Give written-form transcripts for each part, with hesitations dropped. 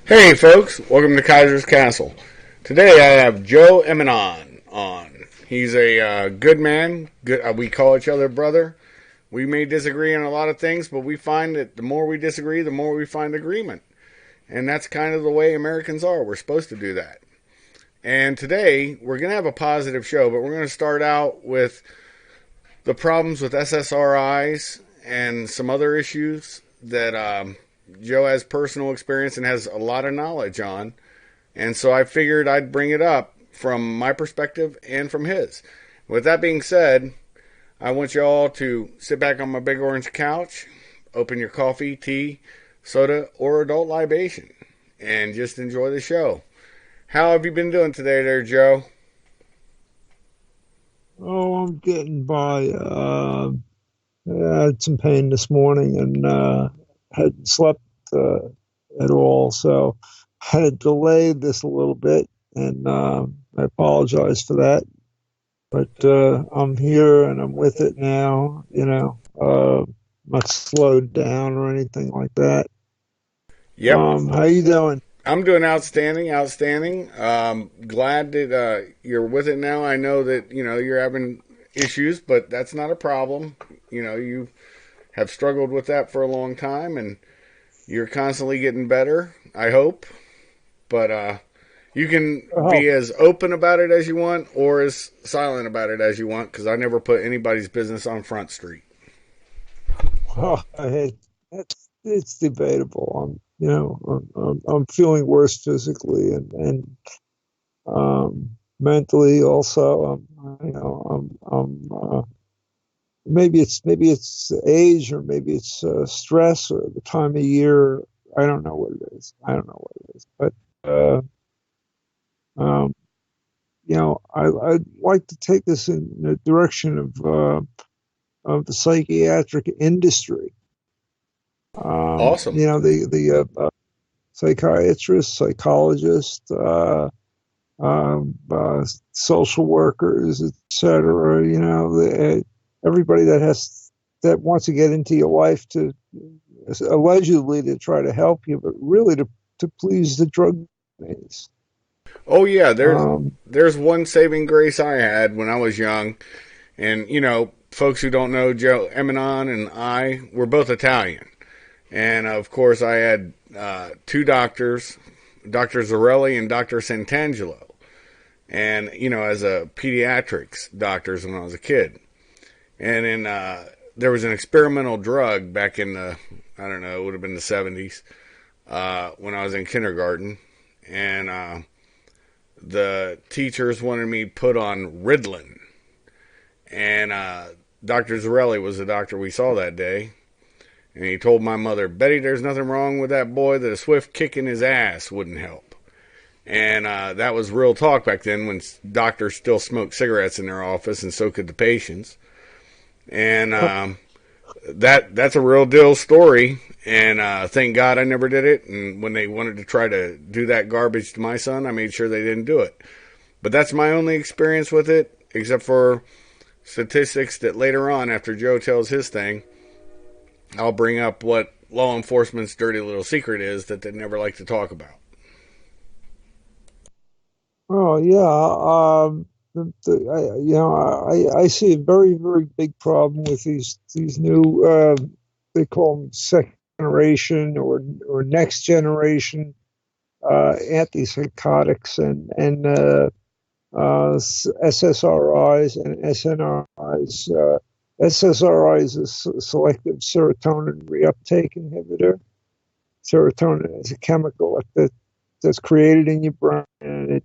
Hey folks, welcome to Kaiser's Castle. Today I have Joe Emenon on. He's a good man. Good. We call each other brother. We may disagree on a lot of things, but we find that the more we disagree, the more we find agreement. And that's kind of the way Americans are. We're supposed to do that. And today we're going to have a positive show, but we're going to start out with the problems with SSRIs and some other issues that Joe has personal experience and has a lot of knowledge on. And so I figured I'd bring it up from my perspective and from his. With that being said, I want you all to sit back on my big orange couch, open your coffee, tea, soda, or adult libation, and just enjoy the show. How have you been doing today there, Joe? Oh, I'm getting by. I had some pain this morning and hadn't slept at all, so I had to delay this a little bit, and I apologize for that. But I'm here and I'm with it now. Not slowed down or anything like that. Yep. How you doing? I'm doing outstanding, outstanding. Glad that you're with it now. I know that you're having issues, but that's not a problem. You have struggled with that for a long time, and you're constantly getting better. I hope, but you can Oh, be as open about it as you want, or as silent about it as you want, because I never put anybody's business on Front Street. well, it's debatable. I'm feeling worse physically and mentally also. Maybe it's age or maybe it's stress or the time of year. I don't know what it is. I don't know what it is, but um, I'd like to take this in the direction of the psychiatric industry. Awesome. The psychiatrists, psychologists, social workers, etc. Everybody that wants to get into your life to allegedly to try to help you, but really to please the drug companies. Oh yeah, there's Um, there's one saving grace I had when I was young, and folks who don't know, Joe Emenon and I, we're both Italian. And of course, I had two doctors, Dr. Zarelli and Dr. Santangelo. And, as a pediatrics doctors when I was a kid. And then there was an experimental drug back in the, I don't know, it would have been the 70s when I was in kindergarten. And the teachers wanted me put on Ritalin. And Dr. Zarelli was the doctor we saw that day. And he told my mother, Betty, there's nothing wrong with that boy, that a swift kick in his ass wouldn't help. And that was real talk back then when doctors still smoked cigarettes in their office, and so could the patients. And that's a real deal story. And thank God I never did it. And when they wanted to try to do that garbage to my son, I made sure they didn't do it. But that's my only experience with it, except for statistics that later on, after Joe tells his thing, I'll bring up what law enforcement's dirty little secret is that they never like to talk about. oh yeah, I see a very very big problem with these new they call them second generation or next generation antipsychotics and SSRIs and SNRIs. SSRIs is selective serotonin reuptake inhibitor. Serotonin is a chemical that's created in your brain, and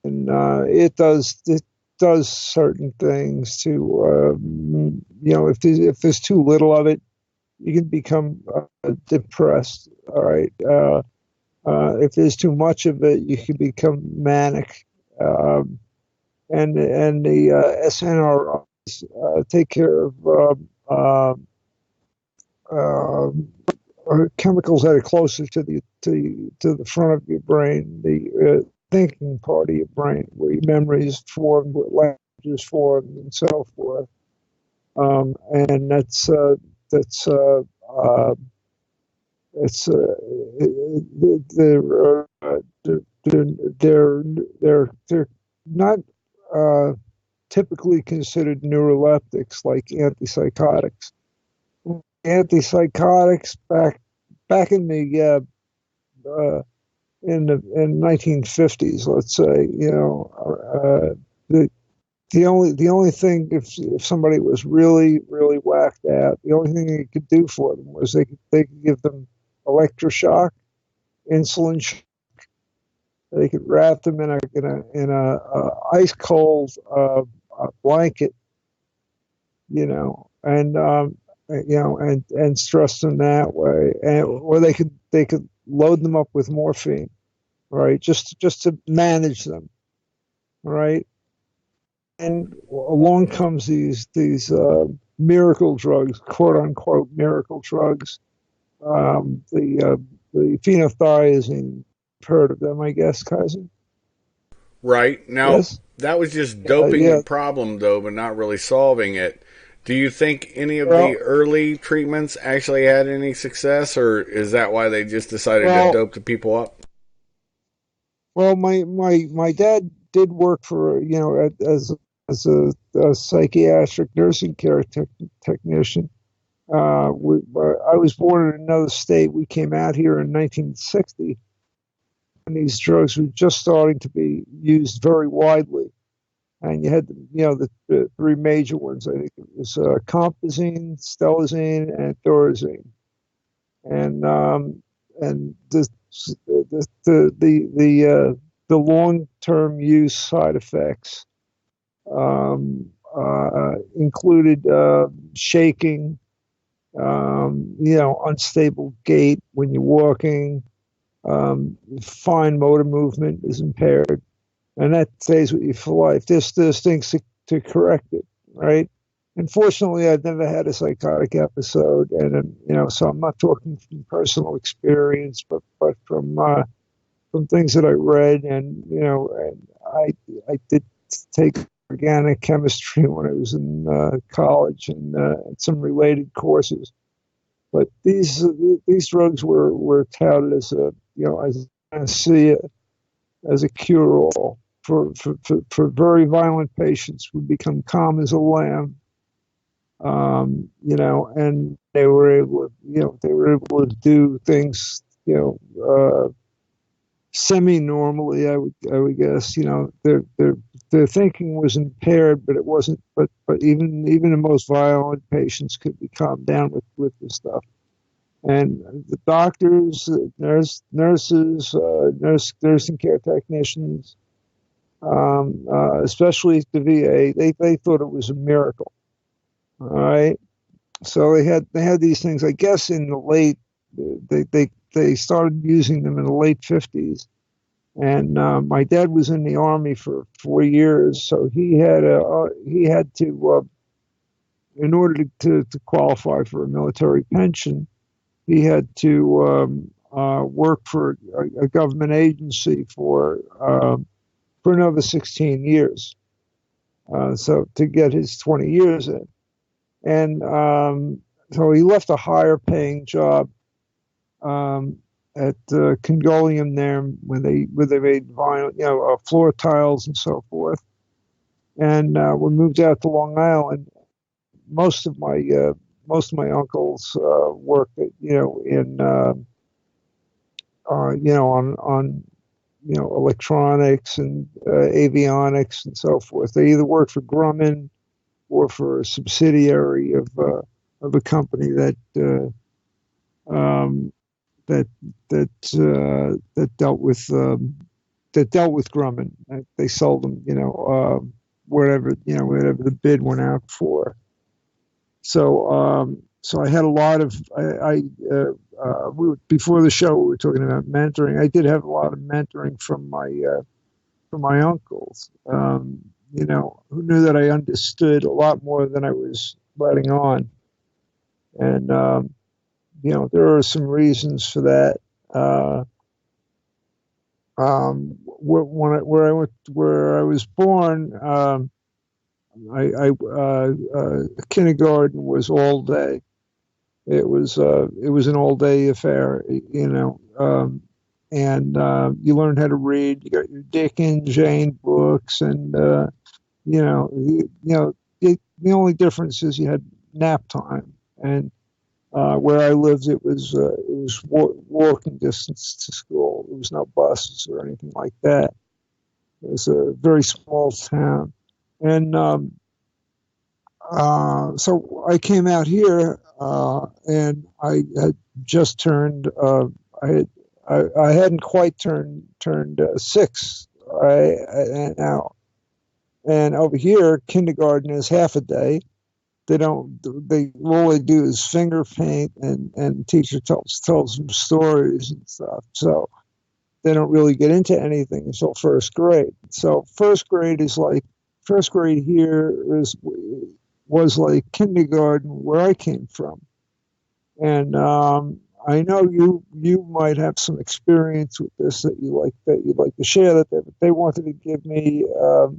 it does certain things to if there's too little of it, you can become depressed. All right. If there's too much of it, you can become manic. Um, and the SNRIs take care of uh, chemicals that are closer to the front of your brain, the thinking part of your brain, where your memory is formed, where language is formed, and so forth. And that's it's they're, they're not typically considered neuroleptics like antipsychotics. Antipsychotics back in 1950s, let's say, the only thing, if somebody was really whacked out, the only thing they could do for them was they could give them electroshock, insulin. They could wrap them in a ice cold blanket, and stress them that way, or they could load them up with morphine, right? Just to manage them, right? And along comes these miracle drugs, quote unquote miracle drugs. The phenothiazine, heard of them, I guess, Kaiser? Right. Now, Yes. that was just doping the Yeah. problem, though, but not really solving it. Do you think any of the Well, early treatments actually had any success, or is that why they just decided to well, dope the people up? well. My dad did work for as a psychiatric nursing care technician. I was born in another state. We came out here in 1960, and these drugs were just starting to be used very widely. And you had, the three major ones. I think it was compazine, stelazine, and thorazine. And the long term use side effects included shaking, unstable gait when you're walking, fine motor movement is impaired, and that stays with you for life. There's things to correct it, right? Unfortunately, I've never had a psychotic episode, and so I'm not talking from personal experience, but from things that I read, and I did take organic chemistry when I was in college and some related courses. But these drugs were touted as as a panacea, as a cure all for very violent patients who become calm as a lamb. And they were able to do things, semi-normally. I would guess, their thinking was impaired, but it wasn't. But even the most violent patients could be calmed down with this stuff. And the doctors, nurses, nursing care technicians, especially at the VA, they thought it was a miracle. All right, so they had these things. I guess in the late they started using them in the late 50s. And my dad was in the Army for 4 years, so he had to in order to qualify for a military pension, he had to work for a government agency for another 16 years. So to get his 20 years in. And so he left a higher paying job at Congolium there, where they made vinyl, floor tiles and so forth. And we moved out to Long Island. Most of my uncles worked in on electronics and avionics and so forth. They either worked for Grumman or for a subsidiary of a company that dealt with Grumman. They sold them, whatever the bid went out for. So I had a lot of before the show we were talking about mentoring. I did have a lot of mentoring from my uncles, who knew that I understood a lot more than I was letting on, and there are some reasons for that. Where I was born, kindergarten was all day, It was an all day affair, you know. And you learned how to read. You got your Dick and Jane books, and the only difference is you had nap time. And where I lived, it was walking distance to school. There was no buses or anything like that. It was a very small town, and so I came out here, and I had just turned. I hadn't quite turned 6. Now, and over here, kindergarten is half a day. They don't. All they do is finger paint, and the teacher tells them stories and stuff. So they don't really get into anything until first grade. So first grade here was like kindergarten where I came from. And I know you might have some experience with this that you'd like to share. That they wanted to give me a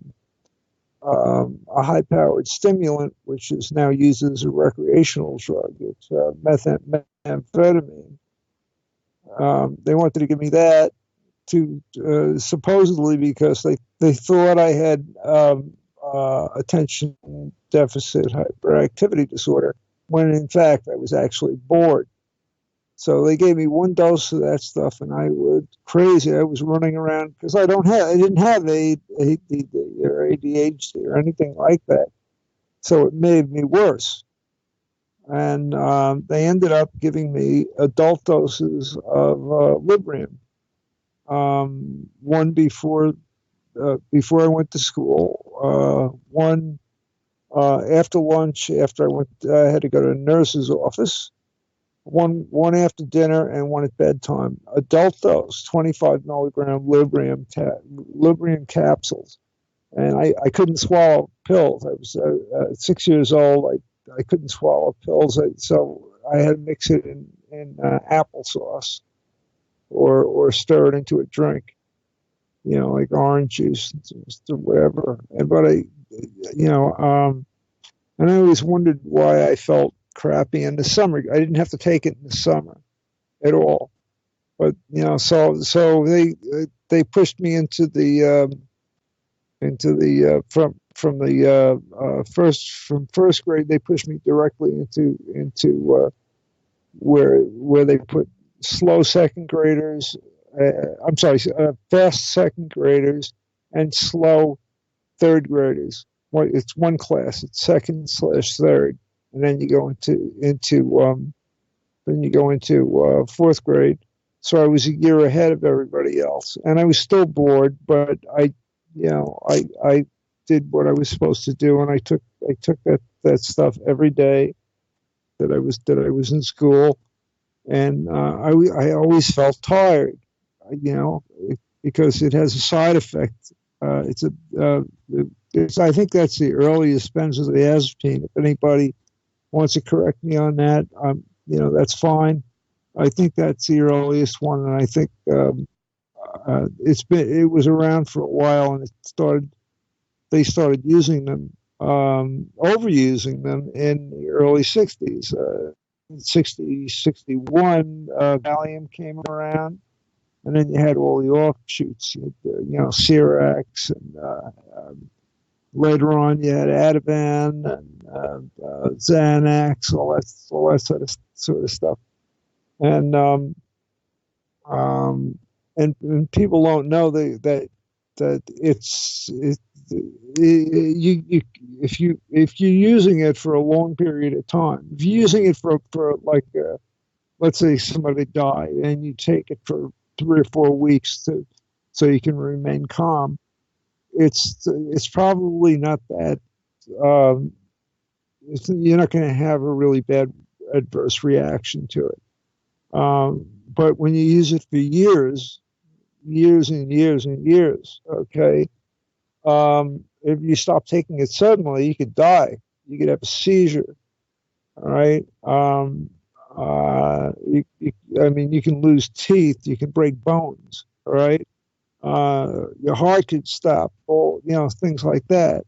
high-powered stimulant, which is now used as a recreational drug. It's methamphetamine. They wanted to give me that to supposedly because they thought I had attention deficit hyperactivity disorder, when in fact I was actually bored. So they gave me 1 dose of that stuff, and I was crazy. I was running around because I didn't have ADD or ADHD or anything like that. So it made me worse. And they ended up giving me adult doses of Librium. One before I went to school. One after lunch, after I had to go to a nurse's office. One after dinner, and one at bedtime. Adult dose, 25 milligram Librium capsules. And I couldn't swallow pills. I was 6 years old. I couldn't swallow pills, so I had to mix it in applesauce or stir it into a drink, like orange juice or whatever. And I always wondered why I felt crappy in the summer. I didn't have to take it in the summer at all, but so they pushed me into the from first grade. They pushed me directly into where they put slow second graders. Fast second graders and slow third graders. It's one class. It's second/third. And then you go into fourth grade. So I was a year ahead of everybody else, and I was still bored. But I did what I was supposed to do, and I took that stuff every day that I was in school, and I always felt tired, because it has a side effect. I think that's the earliest benzodiazepine. If anybody wants to correct me on that, that's fine. I think that's the earliest one, and I think it was around for a while, and they started using them, overusing them in the early 60s. 61, Valium came around, and then you had all the offshoots, Cerax, and later on you had Ativan and Xanax, all that sort of stuff. And people don't know that if you're using it for a long period of time, if you're using it for let's say somebody died and you take it for 3 or 4 weeks so you can remain calm, it's probably not that you're not going to have a really bad adverse reaction to it. But when you use it for years and years and years, okay, if you stop taking it suddenly, you could die. You could have a seizure. All right. You can lose teeth. You can break bones. All right. Your heart could stop. Things like that.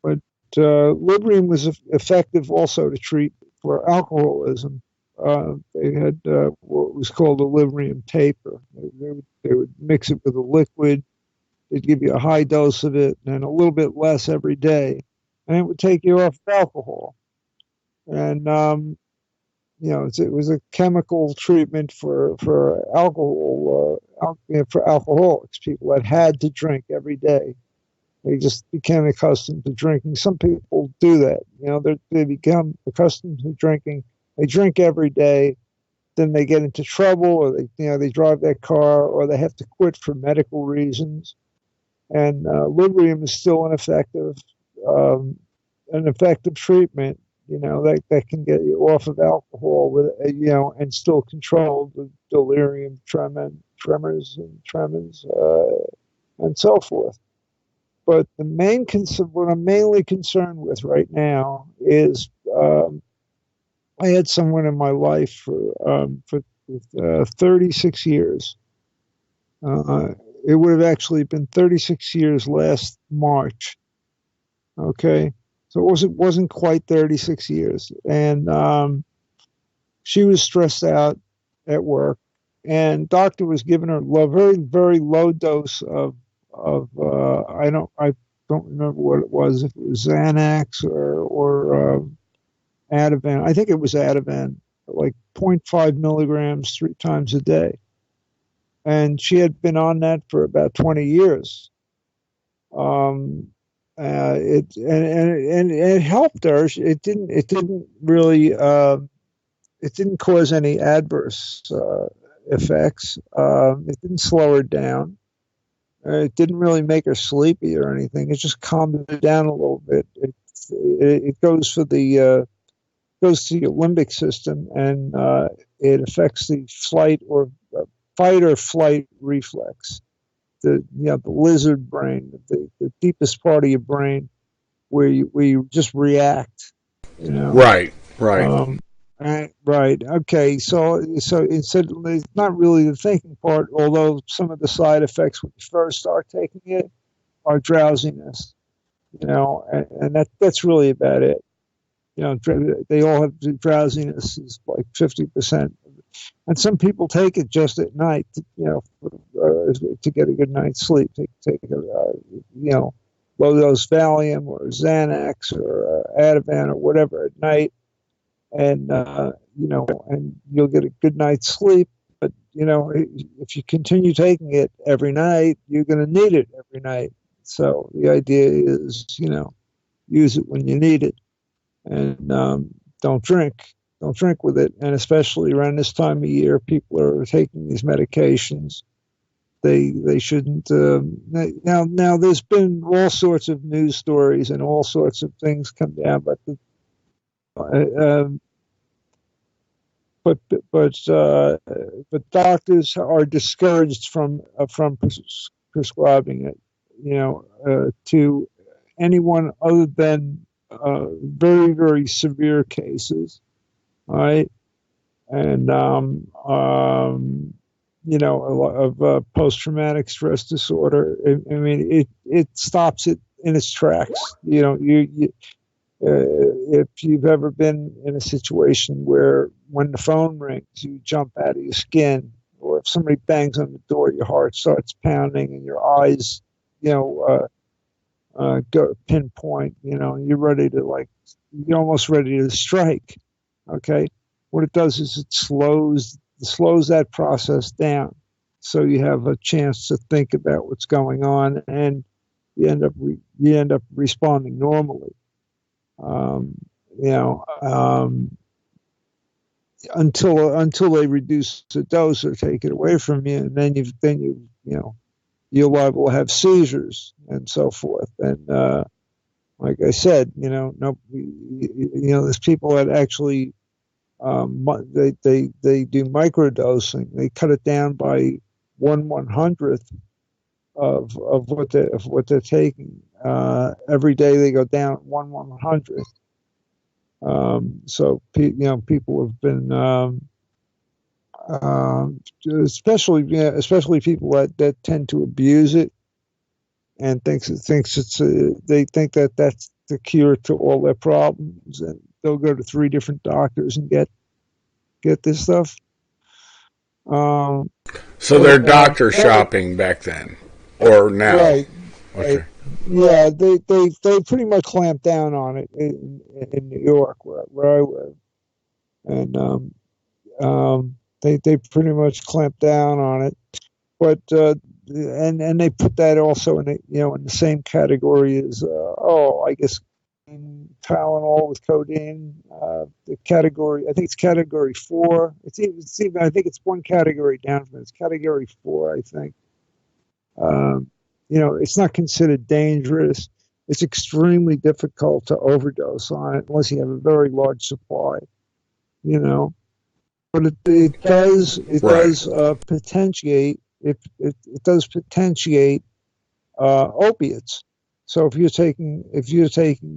But Librium was effective also to treat for alcoholism. They had what was called a Librium taper. They would mix it with a liquid. They'd give you a high dose of it and a little bit less every day, and it would take you off alcohol. And it was a chemical treatment for alcohol for alcoholics, people that had to drink every day. They just became accustomed to drinking. Some people do that. They become accustomed to drinking. They drink every day. Then they get into trouble, or they drive their car, or they have to quit for medical reasons. And Librium is still an effective treatment. That can get you off of alcohol with and still control the delirium, tremors, and so forth. But the main what I'm mainly concerned with right now is I had someone in my life for 36 years. It would have actually been 36 years last March. Okay, so it wasn't quite 36 years, and she was stressed out at work, and doctor was giving her a very, very low dose of I don't remember what it was, if it was Xanax or Ativan. I think it was Ativan, like 0.5 milligrams 3 times a day. And she had been on that for about 20 years. It helped her. It didn't really, it didn't cause any adverse effects. It didn't slow her down. It didn't really make her sleepy or anything. It just calmed her down a little bit. It goes to your limbic system, and it affects the fight or flight reflex, the lizard brain, the deepest part of your brain, where you just react. Right. Right. Okay. So instead, it's not really the thinking part, although some of the side effects when you first start taking it are drowsiness, and that's really about it. They all have drowsiness is like 50%. And some people take it just at night, to get a good night's sleep. Take low dose Valium or Xanax or Ativan or whatever at night, and and you'll get a good night's sleep. But if you continue taking it every night, you're going to need it every night. So the idea is, use it when you need it, and don't drink with it. And especially around this time of year, people are taking these medications. They shouldn't. Now there's been all sorts of news stories and all sorts of things come down, but doctors are discouraged from prescribing it, to anyone other than very, very severe cases. All right, and of post-traumatic stress disorder. I mean, it stops it in its tracks. If you've ever been in a situation where when the phone rings, you jump out of your skin, or if somebody bangs on the door, your heart starts pounding and your eyes, go pinpoint. You're almost ready to strike. Okay, what it does is it slows that process down, so you have a chance to think about what's going on, and you end up responding normally. Until they reduce the dose or take it away from you, and then you're liable to have seizures and so forth. And like I said, there's people that actually they do microdosing. They cut it down by 1/100th of what they're taking. Every day they go down 1/100th. So people have been, especially people that tend to abuse it and they think that that's the cure to all their problems, and they'll go to 3 different doctors and get this stuff. So they're doctor shopping back then, or now? Right. Okay. Yeah, they pretty much clamped down on it in New York where I live, and they pretty much clamped down on it. But and they put that also in in the same category as I guess Tylenol with codeine. The category, I think it's category 4. It's even I think it's one category down from it. It's category 4, I think. It's not considered dangerous. It's extremely difficult to overdose on it unless you have a very large supply. But it does potentiate it does potentiate opiates. So if you're taking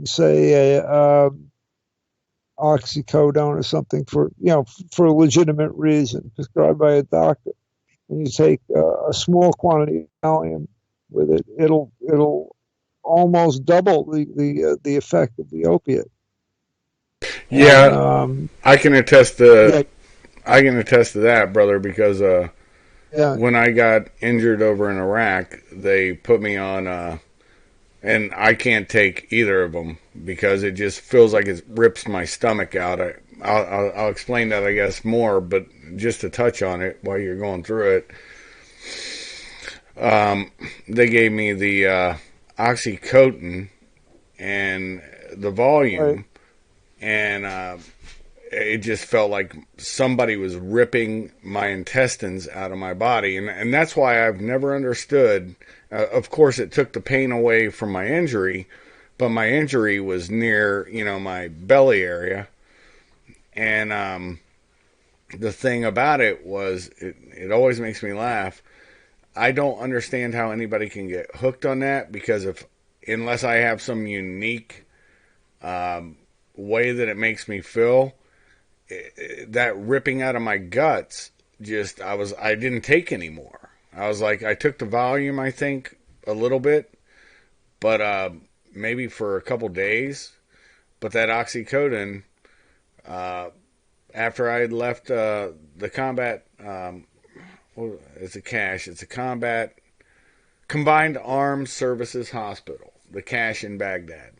say a Oxycotan or something for a legitimate reason prescribed by a doctor, and you take a small quantity of Valium with it, it'll almost double the effect of the opiate. Yeah, and, I can attest to that, brother, because when I got injured over in Iraq, they put me on, and I can't take either of them because it just feels like it rips my stomach out. I'll explain that, I guess, more, but just to touch on it while you're going through it, they gave me the Oxycotan and the Volume, and it just felt like somebody was ripping my intestines out of my body, and that's why I've never understood. Of course, it took the pain away from my injury, but my injury was near, my belly area, and the thing about it was, it always makes me laugh. I don't understand how anybody can get hooked on that, because unless I have some unique way that it makes me feel, that ripping out of my guts, I didn't take anymore. I was like, I took the Volume, I think, a little bit, but maybe for a couple days. But that Oxycotan, after I had left the combat, it's a combat combined armed services hospital, the Cache in Baghdad.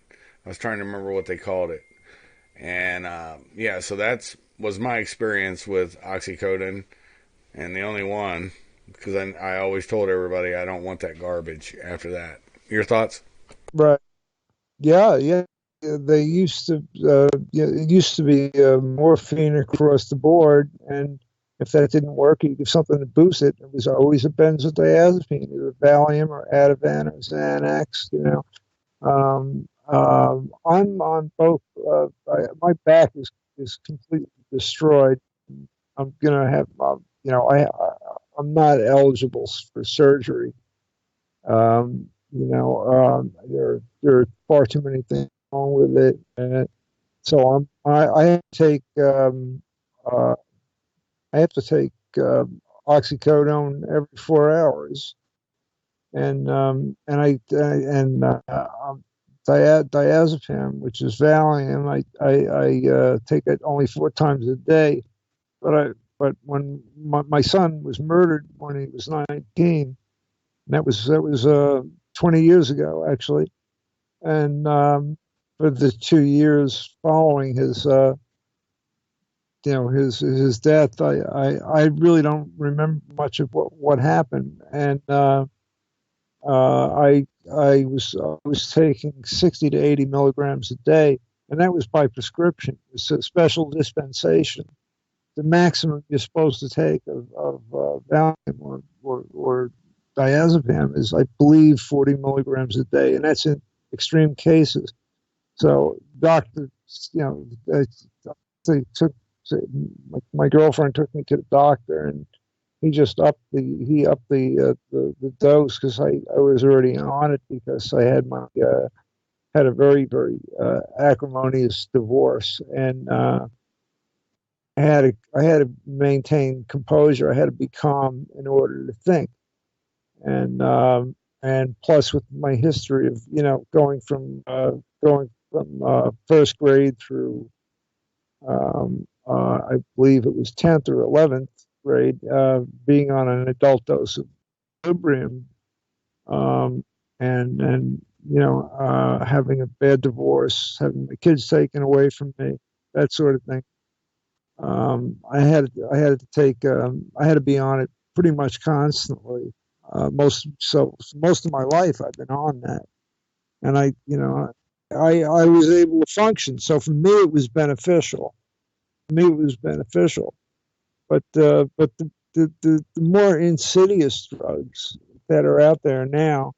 I was trying to remember what they called it. And so that was my experience with Oxycotan, and the only one, because I always told everybody I don't want that garbage after that. Your thoughts? Right. Yeah. They used to, it used to be morphine across the board, and if that didn't work, you give something to boost it. It was always a benzodiazepine, either Valium or Ativan or Xanax. I'm on both. My back is completely destroyed. I'm gonna have, I'm not eligible for surgery. There are far too many things wrong with it, and so I have to take oxycodone every 4 hours, and diazepam, which is Valium. I take it only 4 times a day, but when my son was murdered when he was 19, and that was 20 years ago actually, and for the 2 years following his his death, I really don't remember much of what happened, and I was taking 60 to 80 milligrams a day, and that was by prescription. It's a special dispensation. The maximum you're supposed to take of Valium or diazepam is, I believe, 40 milligrams a day, and that's in extreme cases. So doctors, they took my girlfriend took me to the doctor, and he just upped the dose, because I was already on it, because I had had a very, very acrimonious divorce, and I had to maintain composure. I had to be calm in order to think, and plus with my history of going from first grade through I believe it was 10th or 11th grade, being on an adult dose of Librium, um, and having a bad divorce, having the kids taken away from me, that sort of thing. I had to take I had to be on it pretty much constantly. Most of my life I've been on that, and I was able to function. So for me it was beneficial. For me it was beneficial. But the more insidious drugs that are out there now,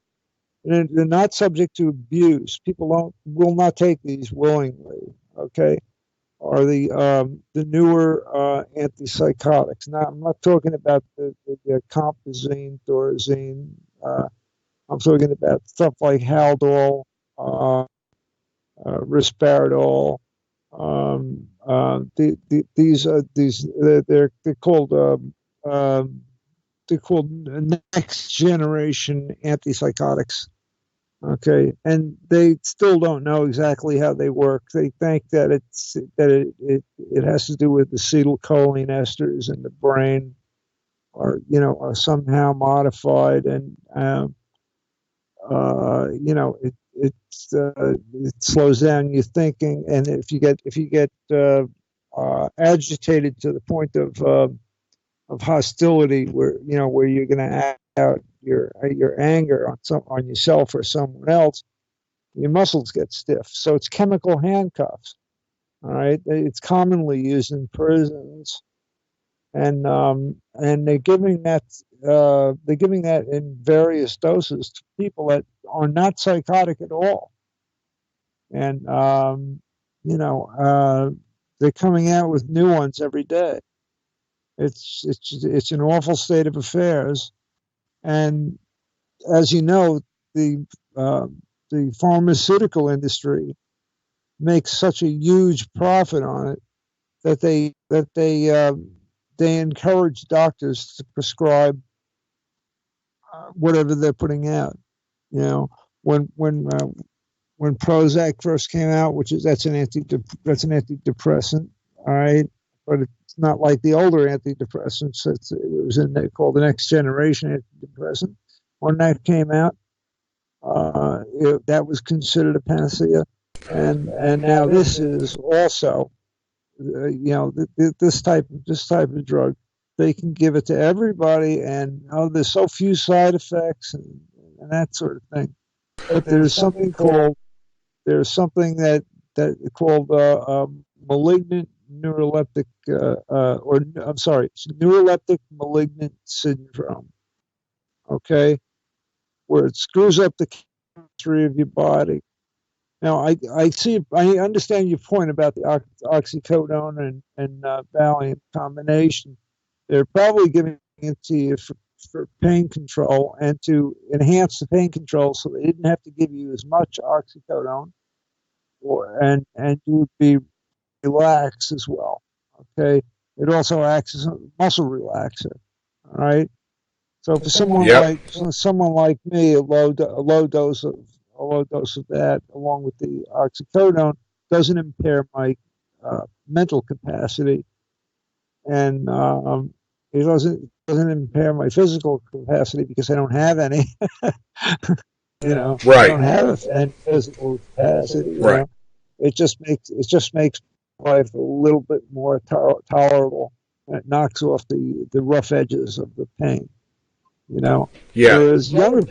they're not subject to abuse. People will not take these willingly. Okay, are the newer antipsychotics. Now, I'm not talking about the compazine, thorazine. I'm talking about stuff like Haldol, risperidol. They're called next generation antipsychotics. Okay, and they still don't know exactly how they work. They think that it has to do with acetylcholine esters in the brain, are somehow modified, and it slows down your thinking. And if you get agitated to the point of hostility, where you're going to act out your anger on yourself or someone else, your muscles get stiff. So it's chemical handcuffs. All right, it's commonly used in prisons, and they're giving that in various doses to people that are not psychotic at all, and they're coming out with new ones every day. It's an awful state of affairs, and as you know, the pharmaceutical industry makes such a huge profit on it that they encourage doctors to prescribe whatever they're putting out. You know, when Prozac first came out, that's an antidepressant, all right, but it's not like the older antidepressants. It was called the next generation antidepressant. When that came out, that was considered a panacea, and now this is also, this type of drug. They can give it to everybody, and there's so few side effects and that sort of thing. But there's something called malignant neuroleptic, neuroleptic malignant syndrome. Okay, where it screws up the chemistry of your body. Now, I understand your point about the oxycodone and Valium combination. They're probably giving it to you for pain control and to enhance the pain control, so they didn't have to give you as much oxycodone, and you would be relaxed as well. Okay, it also acts as a muscle relaxer. All right. So for someone like me, a low dose of that, along with the oxycodone, doesn't impair my mental capacity, and it doesn't impair my physical capacity because I don't have any. Right. I don't have any physical capacity. Right. It just makes life a little bit more tolerable, and it knocks off the rough edges of the pain. Yeah. Whereas younger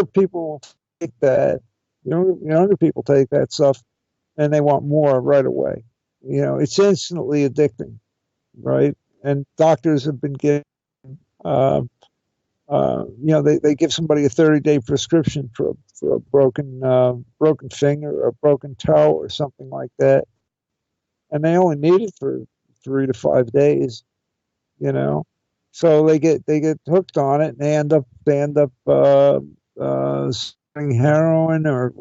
people take that. Younger people take that stuff, and they want more right away. It's instantly addicting, right? And doctors have been getting, they give somebody a 30-day prescription for a broken finger or a broken toe or something like that, and they only need it for 3 to 5 days. So they get hooked on it, and they end up selling heroin or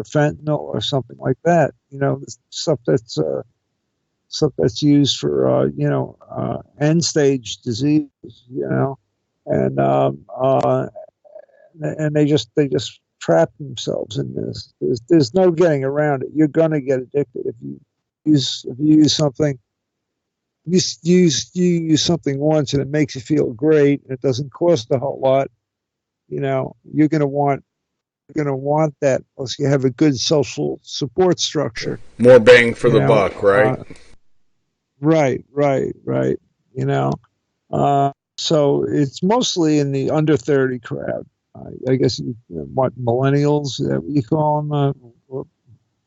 fentanyl or something like that. Stuff that's used for end stage disease. And they just trap themselves in this. There's no getting around it. You're gonna get addicted if if you use something, you use something once and it makes you feel great and it doesn't cost a whole lot, you're going to want that unless you have a good social support structure. More bang for the buck, right? Right. So it's mostly in the under 30 crowd. I guess what millennials, what you call them,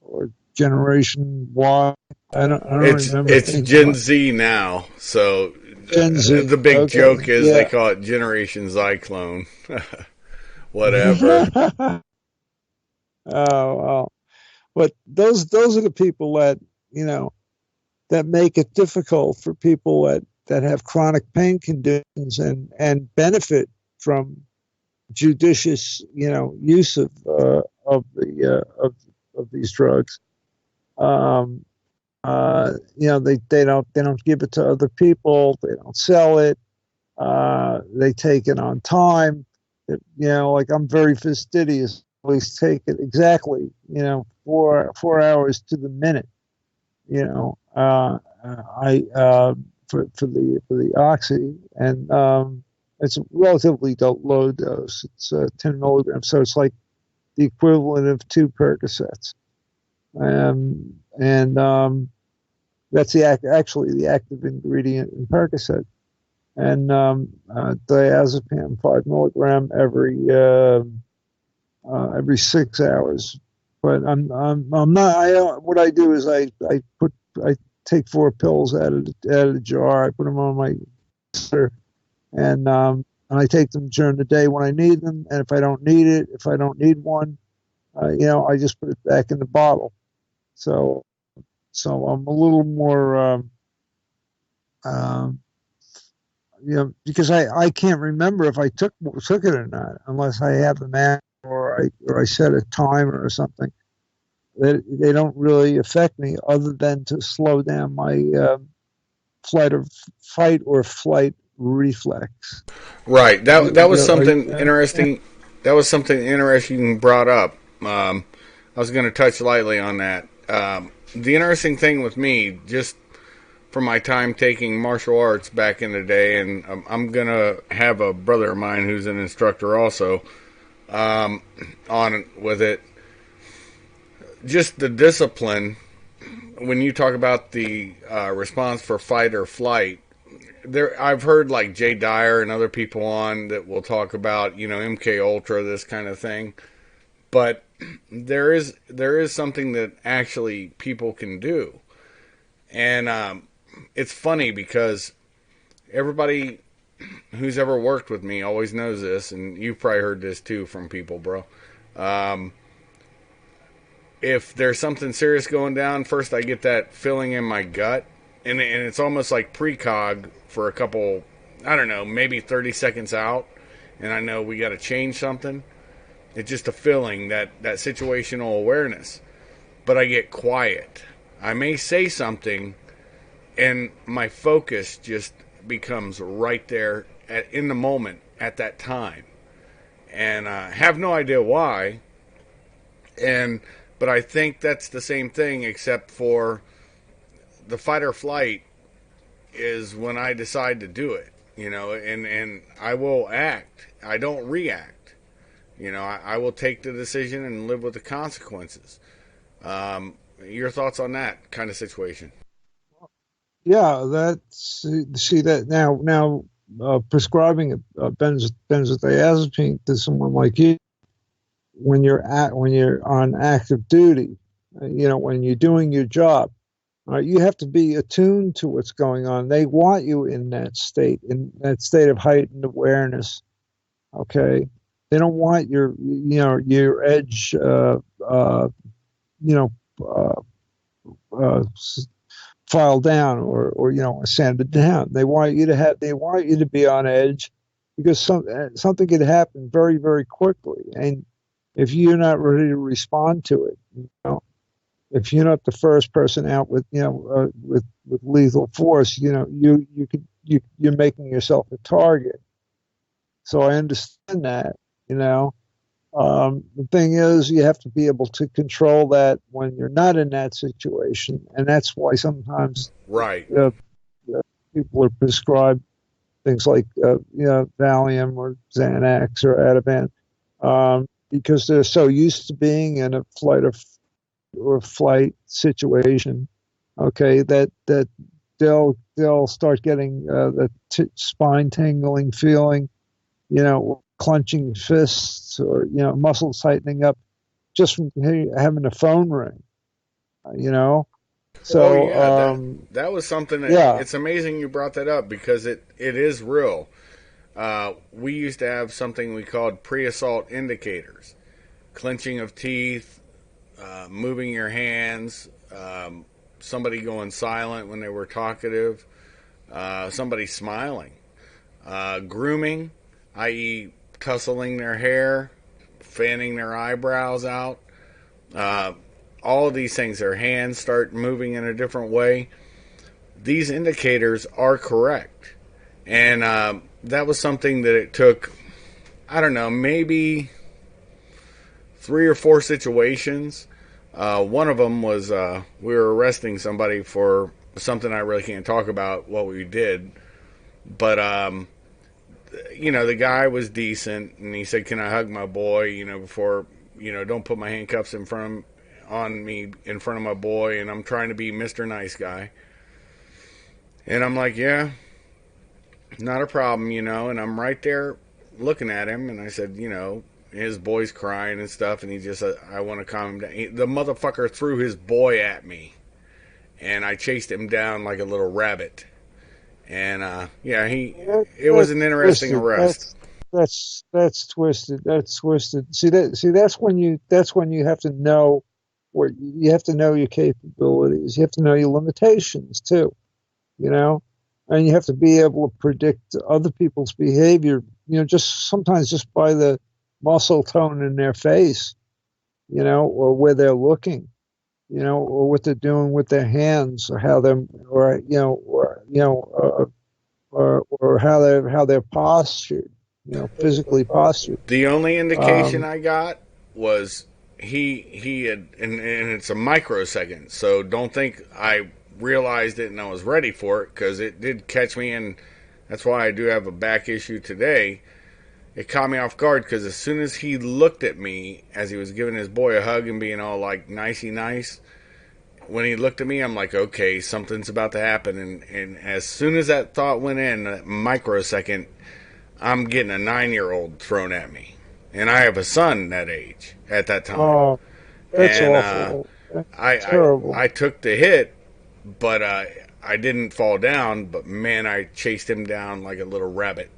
or Generation Y. I don't remember. It's Gen Z now. So Gen Z. The big joke is they call it Generation Zyklone. Whatever. Oh well, but those are the people that that make it difficult for people that have chronic pain conditions and benefit from judicious use of these drugs. They don't give it to other people. They don't sell it. They take it on time. Like I'm very fastidious. Always take it exactly, 4 hours to the minute. For the oxy, and it's a relatively low dose. It's 10 milligrams, so it's like the equivalent of 2 Percocets. That's actually the active ingredient in Percocet. And diazepam 5 milligram every 6 hours. But I'm not. What I do is I take 4 pills out of a jar. I put them on my sister, and I take them during the day when I need them. And if I don't need one, I just put it back in the bottle. So I'm a little more, because I can't remember if I took it or not unless I have the map or I set a timer or something. They don't really affect me other than to slow down my fight or flight reflex. Right. That was something interesting. That was something interesting brought up. I was going to touch lightly on that. The interesting thing with me, just from my time taking martial arts back in the day, and I'm going to have a brother of mine who's an instructor also on with it. Just the discipline, when you talk about the response for fight or flight, I've heard like Jay Dyer and other people on that will talk about, MK Ultra, this kind of thing. But there is something that actually people can do. And it's funny because everybody who's ever worked with me always knows this, and you've probably heard this too from people, bro. If there's something serious going down, first I get that feeling in my gut, and it's almost like precog for a couple, I don't know, maybe 30 seconds out, and I know we got to change something. It's just a feeling, that situational awareness. But I get quiet. I may say something, and my focus just becomes right there in the moment at that time. And I have no idea why. But I think that's the same thing, except for the fight or flight is when I decide to do it, and I will act. I don't react. I will take the decision and live with the consequences. Your thoughts on that kind of situation? Yeah, see that now prescribing a benzodiazepine to someone like you, when you're on active duty, when you're doing your job, you have to be attuned to what's going on. They want you in that state of heightened awareness. Okay, they don't want your edge, filed down or sanded down. They want you to be on edge because something could happen very, very quickly, and if you're not ready to respond to it, if you're not the first person out with lethal force, you're making yourself a target. So I understand that, The thing is, you have to be able to control that when you're not in that situation, and that's why sometimes Right. uh, people are prescribed things like Valium or Xanax or Ativan, because they're so used to being in a flight situation. Okay, that they'll start getting the spine tingling feeling, clenching fists or muscles tightening up just from having a phone ring. You know, Oh so yeah, that was something that yeah. it's amazing you brought that up because it is real. We used to have something we called pre-assault indicators, clenching of teeth, moving your hands, somebody going silent when they were talkative, somebody smiling, grooming, i.e., tussling their hair, fanning their eyebrows out. Uh, all of these things, their hands start moving in a different way. These indicators are correct. And that was something that it took, I don't know, maybe 3 or 4 situations. One of them was we were arresting somebody for something I really can't talk about what we did. But, the guy was decent and he said, "Can I hug my boy, before, don't put my handcuffs on me in front of my boy." And I'm trying to be Mr. Nice Guy. And I'm like, "Yeah, not a problem, and I'm right there looking at him, and I said, his boy's crying and stuff, and he just, I want to calm him down. The motherfucker threw his boy at me, and I chased him down like a little rabbit. And, it was That's an interesting twisted. arrest. That's twisted. That's twisted. See, that's when you have to know what you have to know your capabilities. You have to know your limitations too. You know, and you have to be able to predict other people's behavior. Just sometimes just by the muscle tone in their face. Or where they're looking. Or what they're doing with their hands, or how they're, or how they're postured, physically postured. The only indication Um, I got was he had, and it's a microsecond, so don't think I realized it and I was ready for it, because it did catch me, and that's why I do have a back issue today. It caught me off guard because as soon as he looked at me as he was giving his boy a hug and being all like nicey nice, when he looked at me, I'm like, okay, something's about to happen. And as soon as that thought went in, a microsecond, I'm getting a 9-year-old thrown at me. And I have a son that age at that time. oh, that's And awful. That's I terrible. took the hit, but I didn't fall down. But man, I chased him down like a little rabbit.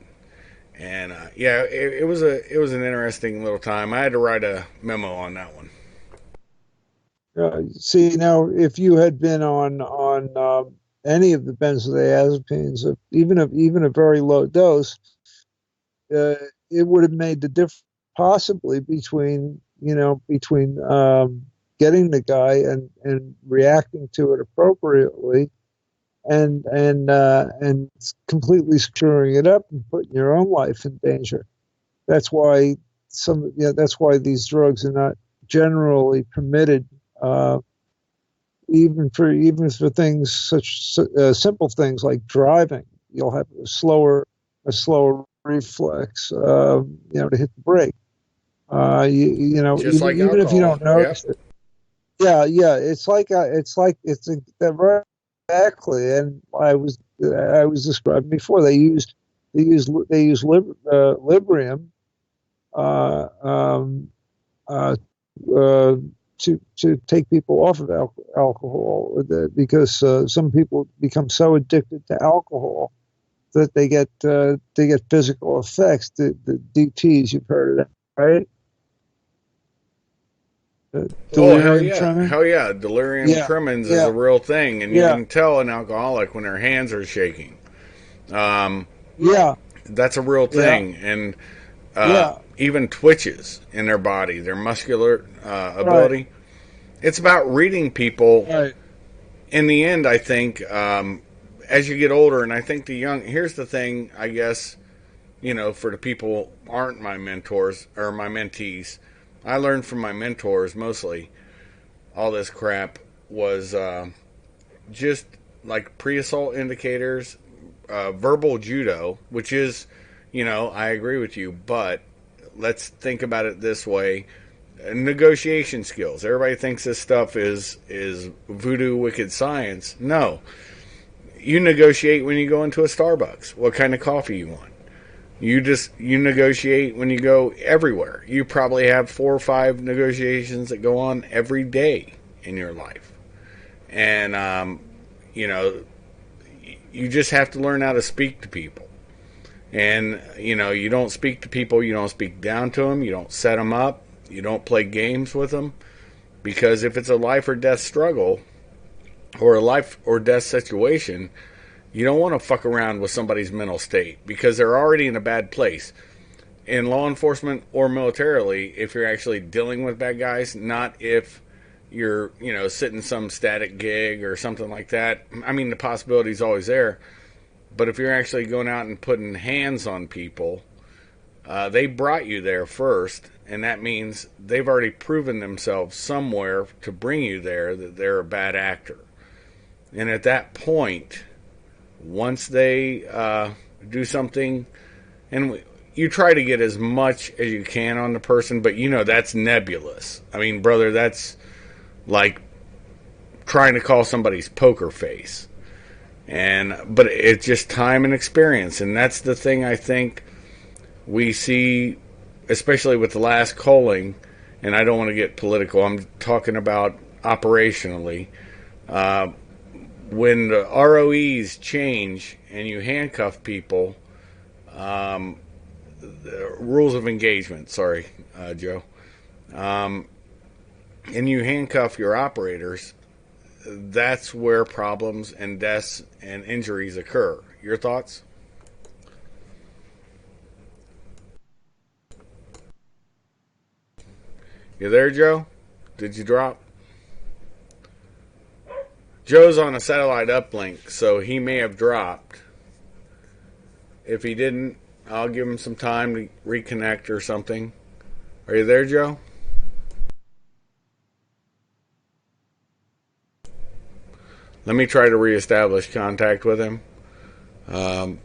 And it was an interesting little time. I had to write a memo on that one. See, now, if you had been on any of the benzodiazepines, even a very low dose, uh, it would have made the difference possibly between getting the guy and reacting to it appropriately and completely screwing it up and putting your own life in danger. That's why that's why these drugs are not generally permitted, uh, even for things such simple things like driving. You'll have a slower reflex, to hit the brake. Just like Even if you alcohol. don't Yep. notice it. Yeah, yeah. That exactly. And I was describing before. They use Librium, uh, um, uh, uh, to take people off of alcohol, because some people become so addicted to alcohol that they get physical effects. The DTs, you've heard of that, right? Oh hell Delirium yeah, tremens. hell yeah! Delirium Yeah, tremens is yeah, a real thing, and you yeah, can tell an alcoholic when their hands are shaking. Um, yeah, that's a real yeah, thing, and yeah. even twitches in their body, their muscular Right, ability. It's about reading people. right. In the end, I think as you get older, and I think the young. Here's the thing, I guess for the people who aren't my mentors or my mentees, I learned from my mentors mostly. All this crap was just like pre-assault indicators, verbal judo, which is, I agree with you, but let's think about it this way. Negotiation skills. Everybody thinks this stuff is voodoo wicked science. No. You negotiate when you go into a Starbucks. What kind of coffee you want. You negotiate when you go everywhere. You probably have 4 or 5 negotiations that go on every day in your life. And you just have to learn how to speak to people. And you don't speak to people, you don't speak down to them, you don't set them up. You don't play games with them, because if it's a life or death struggle or a life or death situation, you don't want to fuck around with somebody's mental state, because they're already in a bad place. In law enforcement or militarily, if you're actually dealing with bad guys, not if you're, sitting some static gig or something like that. I mean, the possibility is always there. But if you're actually going out and putting hands on people, they brought you there first, and that means they've already proven themselves somewhere to bring you there that they're a bad actor. And at that point, once they do something, and you try to get as much as you can on the person, but that's nebulous. I mean, brother, that's like trying to call somebody's poker face. But it's just time and experience, and that's the thing I think we see, especially with the last culling, and I don't want to get political, I'm talking about operationally. When the ROEs change and you handcuff people, the rules of engagement, sorry, Joe, and you handcuff your operators, that's where problems and deaths and injuries occur. Your thoughts? You there, Joe? Did you drop? Joe's on a satellite uplink, so he may have dropped. If he didn't, I'll give him some time to reconnect or something. Are you there, Joe? Let me try to reestablish contact with him. I'm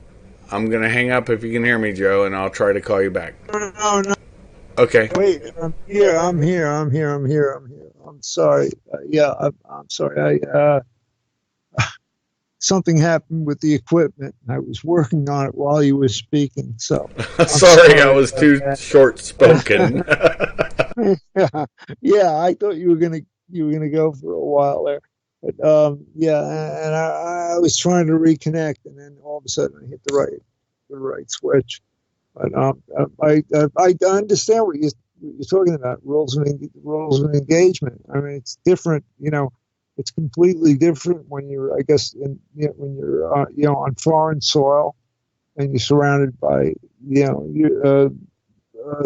going to hang up if you can hear me, Joe, and I'll try to call you back. No. Okay. Wait, I'm here. I'm sorry. I'm sorry. Something happened with the equipment. I was working on it while you were speaking. So sorry, I was too short spoken. Yeah, I thought you were gonna go for a while there. But and I was trying to reconnect, and then all of a sudden I hit the right switch. But I understand what you're talking about, rules of engagement. I mean, it's different. It's completely different when you're, I guess, when you're on foreign soil and you're surrounded by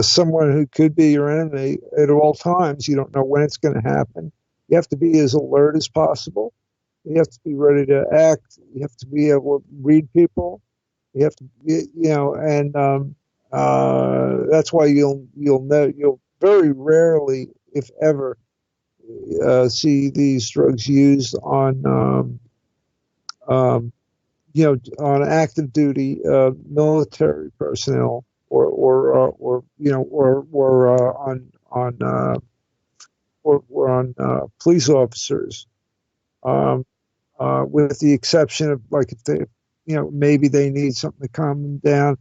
someone who could be your enemy at all times. You don't know when it's going to happen. You have to be as alert as possible. You have to be ready to act. You have to be able to read people. You have to, and that's why you'll very rarely, if ever, see these drugs used on on active duty military personnel or on police officers, with the exception of, like, if they maybe they need something to calm them down.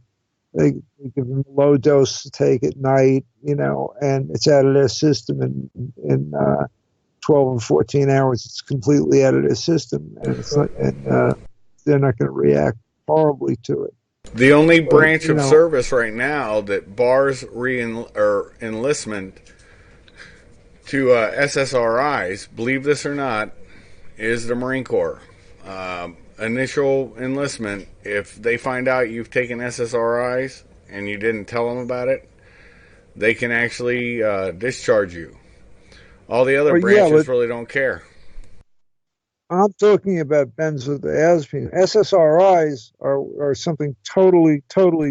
They give them a low dose to take at night, and it's out of their system in 12 or 14 hours. It's completely out of their system, and they're not going to react horribly to it. The only branch of service right now that bars enlistment to SSRIs, believe this or not, is the Marine Corps. Initial enlistment, if they find out you've taken SSRIs and you didn't tell them about it, they can actually discharge you. All the other branches really don't care. I'm talking about benzodiazepine. SSRIs are something totally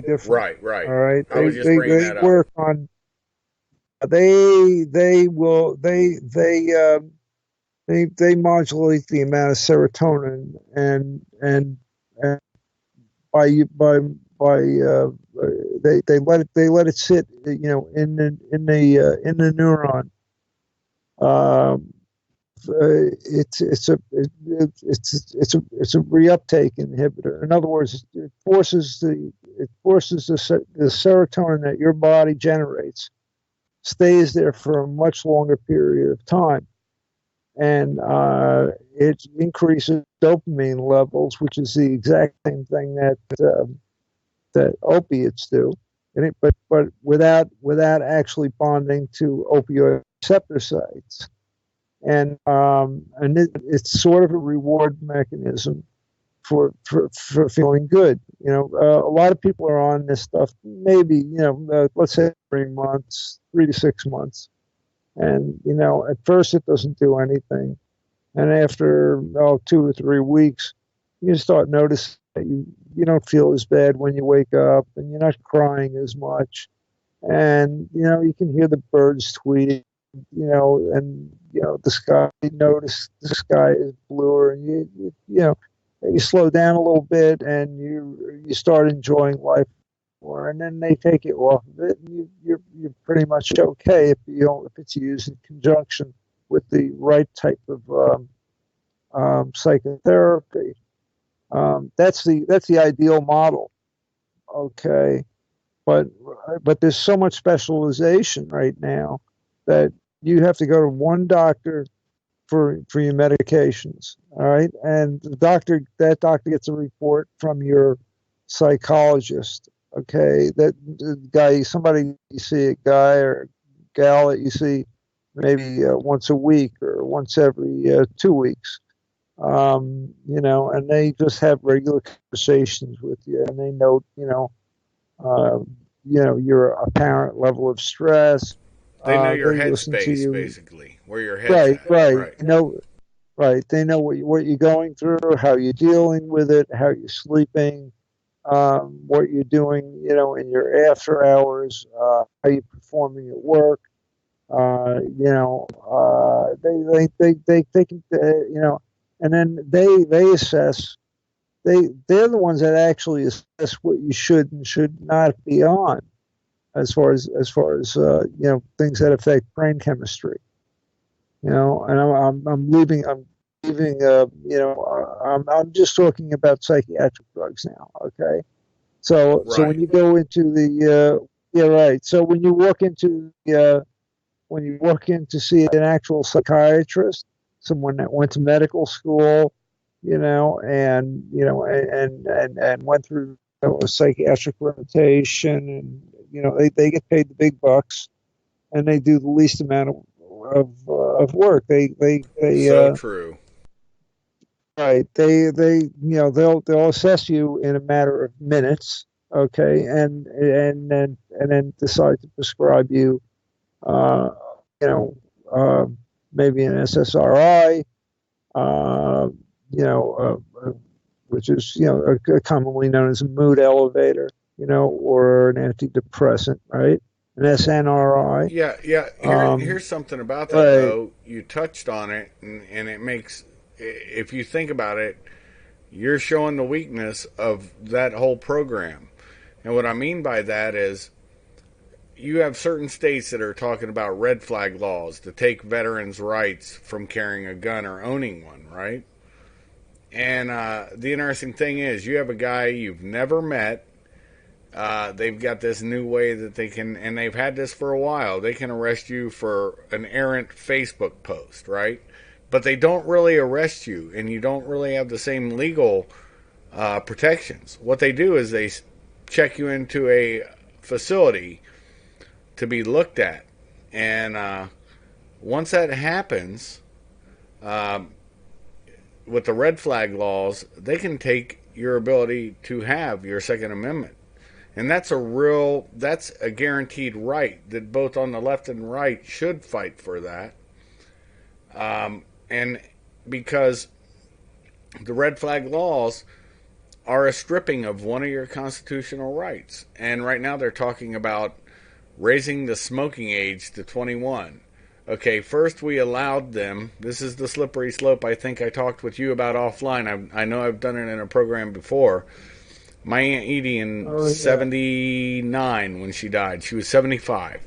different. Right, All right. right, I was just bringing they that up. work on they will they modulate the amount of serotonin and by they let it sit, in the neuron. Um, it's a reuptake inhibitor. In other words, it forces the serotonin that your body generates stays there for a much longer period of time, and it increases dopamine levels, which is the exact same thing that opiates do, but without actually bonding to opioid receptor sites. And it's sort of a reward mechanism for feeling good. A lot of people are on this stuff, maybe, let's say 3 months, 3 to 6 months. And, at first it doesn't do anything. And after 2 or 3 weeks, you start noticing that you don't feel as bad when you wake up, and you're not crying as much. And, you can hear the birds tweeting, and, the sky, you notice the sky is bluer, and you slow down a little bit, and you start enjoying life more, and then they take it off of it, and you're pretty much okay if it's used in conjunction with the right type of psychotherapy. That's the ideal model. Okay, but there's so much specialization right now that you have to go to one doctor for your medications. All right, and that doctor gets a report from your psychologist. Okay, that guy, somebody you see, a guy or gal that you see maybe once a week or once every 2 weeks. And they just have regular conversations with you, and they note, uh, your apparent level of stress. They know your They listen to headspace, you. basically, where your head's Right, at. right. Right, Right. They know what you're going through, how you're dealing with it, how you're sleeping, what you're doing, in your after hours, how you're performing at work. They can, and then they assess. They're the ones that actually assess what you should and should not be on, as far as things that affect brain chemistry. And I'm leaving. I'm just talking about psychiatric drugs now. Okay, so when right. you go into yeah, right. So when you walk in to see an actual psychiatrist, someone that went to medical school, and went through a psychiatric rotation, and they get paid the big bucks, and they do the least amount of work. They So true. Right. They'll assess you in a matter of minutes. Okay, and then decide to prescribe you, uh, you know, uh, maybe an SSRI, uh, you know, which is commonly known as a mood elevator, or an antidepressant, right? An SNRI. Yeah, yeah. Here's something about that Right. though. You touched on it, and it makes, if you think about it, you're showing the weakness of that whole program. And what I mean by that is, you have certain states that are talking about red flag laws to take veterans' rights from carrying a gun or owning one, right? And the interesting thing is, you have a guy you've never met. They've got this new way that they can, and they've had this for a while. They can arrest you for an errant Facebook post, right? But they don't really arrest you, and you don't really have the same legal protections. What they do is they check you into a facility to be looked at, and once that happens, um, with the red flag laws, they can take your ability to have your Second Amendment. And that's a guaranteed right that both on the left and right should fight for that. And because The red flag laws are a stripping of one of your constitutional rights. And right now they're talking about raising the smoking age to 21. Okay, first we allowed them. This is the slippery slope I think I talked with you about offline. I know I've done it in a program before. My Aunt Edie in Oh yeah. 79 when she died, she was 75.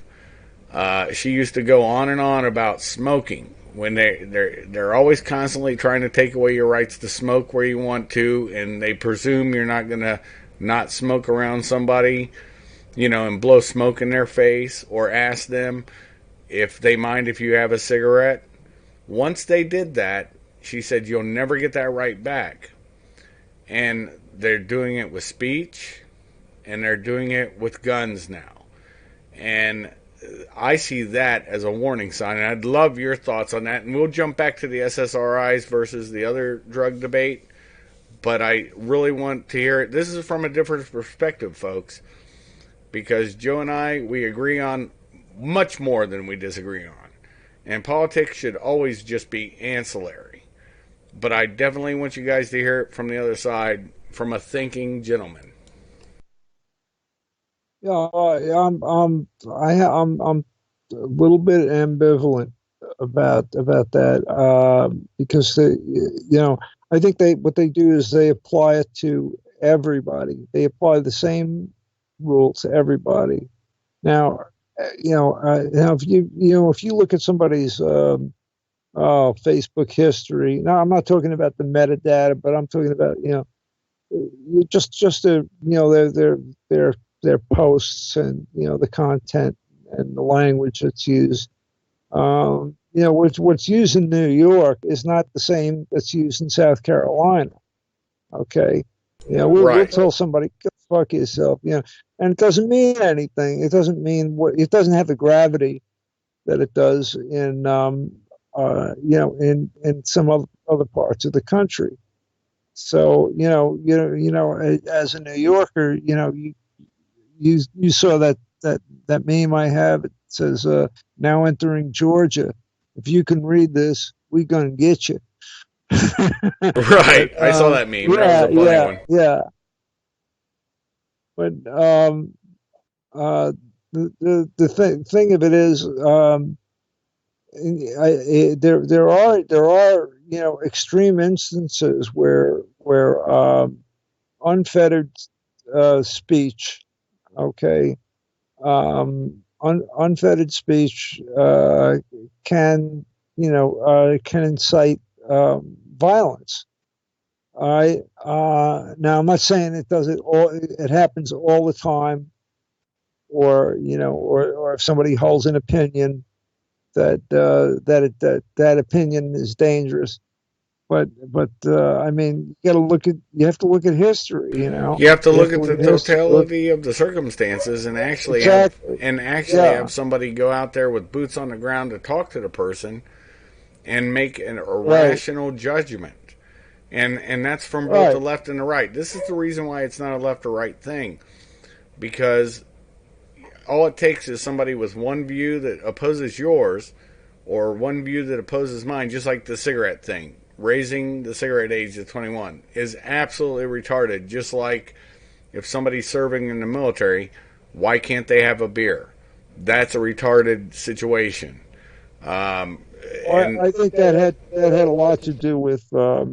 She used to go on and on about smoking when they're always constantly trying to take away your rights to smoke where you want to, and they presume you're not gonna not smoke around somebody, and blow smoke in their face or ask them if they mind if you have a cigarette. Once they did that, she said you'll never get that right back. And they're doing it with speech, and they're doing it with guns now. And I see that as a warning sign, and I'd love your thoughts on that. And we'll jump back to the SSRIs versus the other drug debate, but I really want to hear it. This is from a different perspective, folks, because Joe and I, we agree on much more than we disagree on. And politics should always just be ancillary. But I definitely want you guys to hear it from the other side, from a thinking gentleman. Yeah, I'm a little bit ambivalent about that because I think what they do is they apply it to everybody. They apply the same rule to everybody. Now, now if you look at somebody's Facebook history. Now, I'm not talking about the metadata, but I'm talking about their posts and the content and the language that's used. What's used in New York is not the same that's used in South Carolina. Okay, we'll tell somebody go fuck yourself, and it doesn't mean anything. It doesn't mean it doesn't have the gravity that it does in in some other parts of the country. So as a New Yorker, you saw that meme I have. It says, "Now entering Georgia. If you can read this, we gonna get you." Right, I saw that meme. That was a funny one. Yeah. But the thing of it is, there are extreme instances where unfettered speech, okay, unfettered speech can incite violence. Now I'm not saying it does it all. It happens all the time, or or if somebody holds an opinion that opinion is dangerous. But I mean, you have to look at history. You have to look at the totality of the circumstances and actually have somebody go out there with boots on the ground to talk to the person and make a rational judgment. And that's from both the left and the right. This is the reason why it's not a left or right thing, because all it takes is somebody with one view that opposes yours or one view that opposes mine, just like the cigarette thing. Raising the cigarette age to 21 is absolutely retarded. Just like if somebody's serving in the military, why can't they have a beer? That's a retarded situation. I think that had a lot to do with the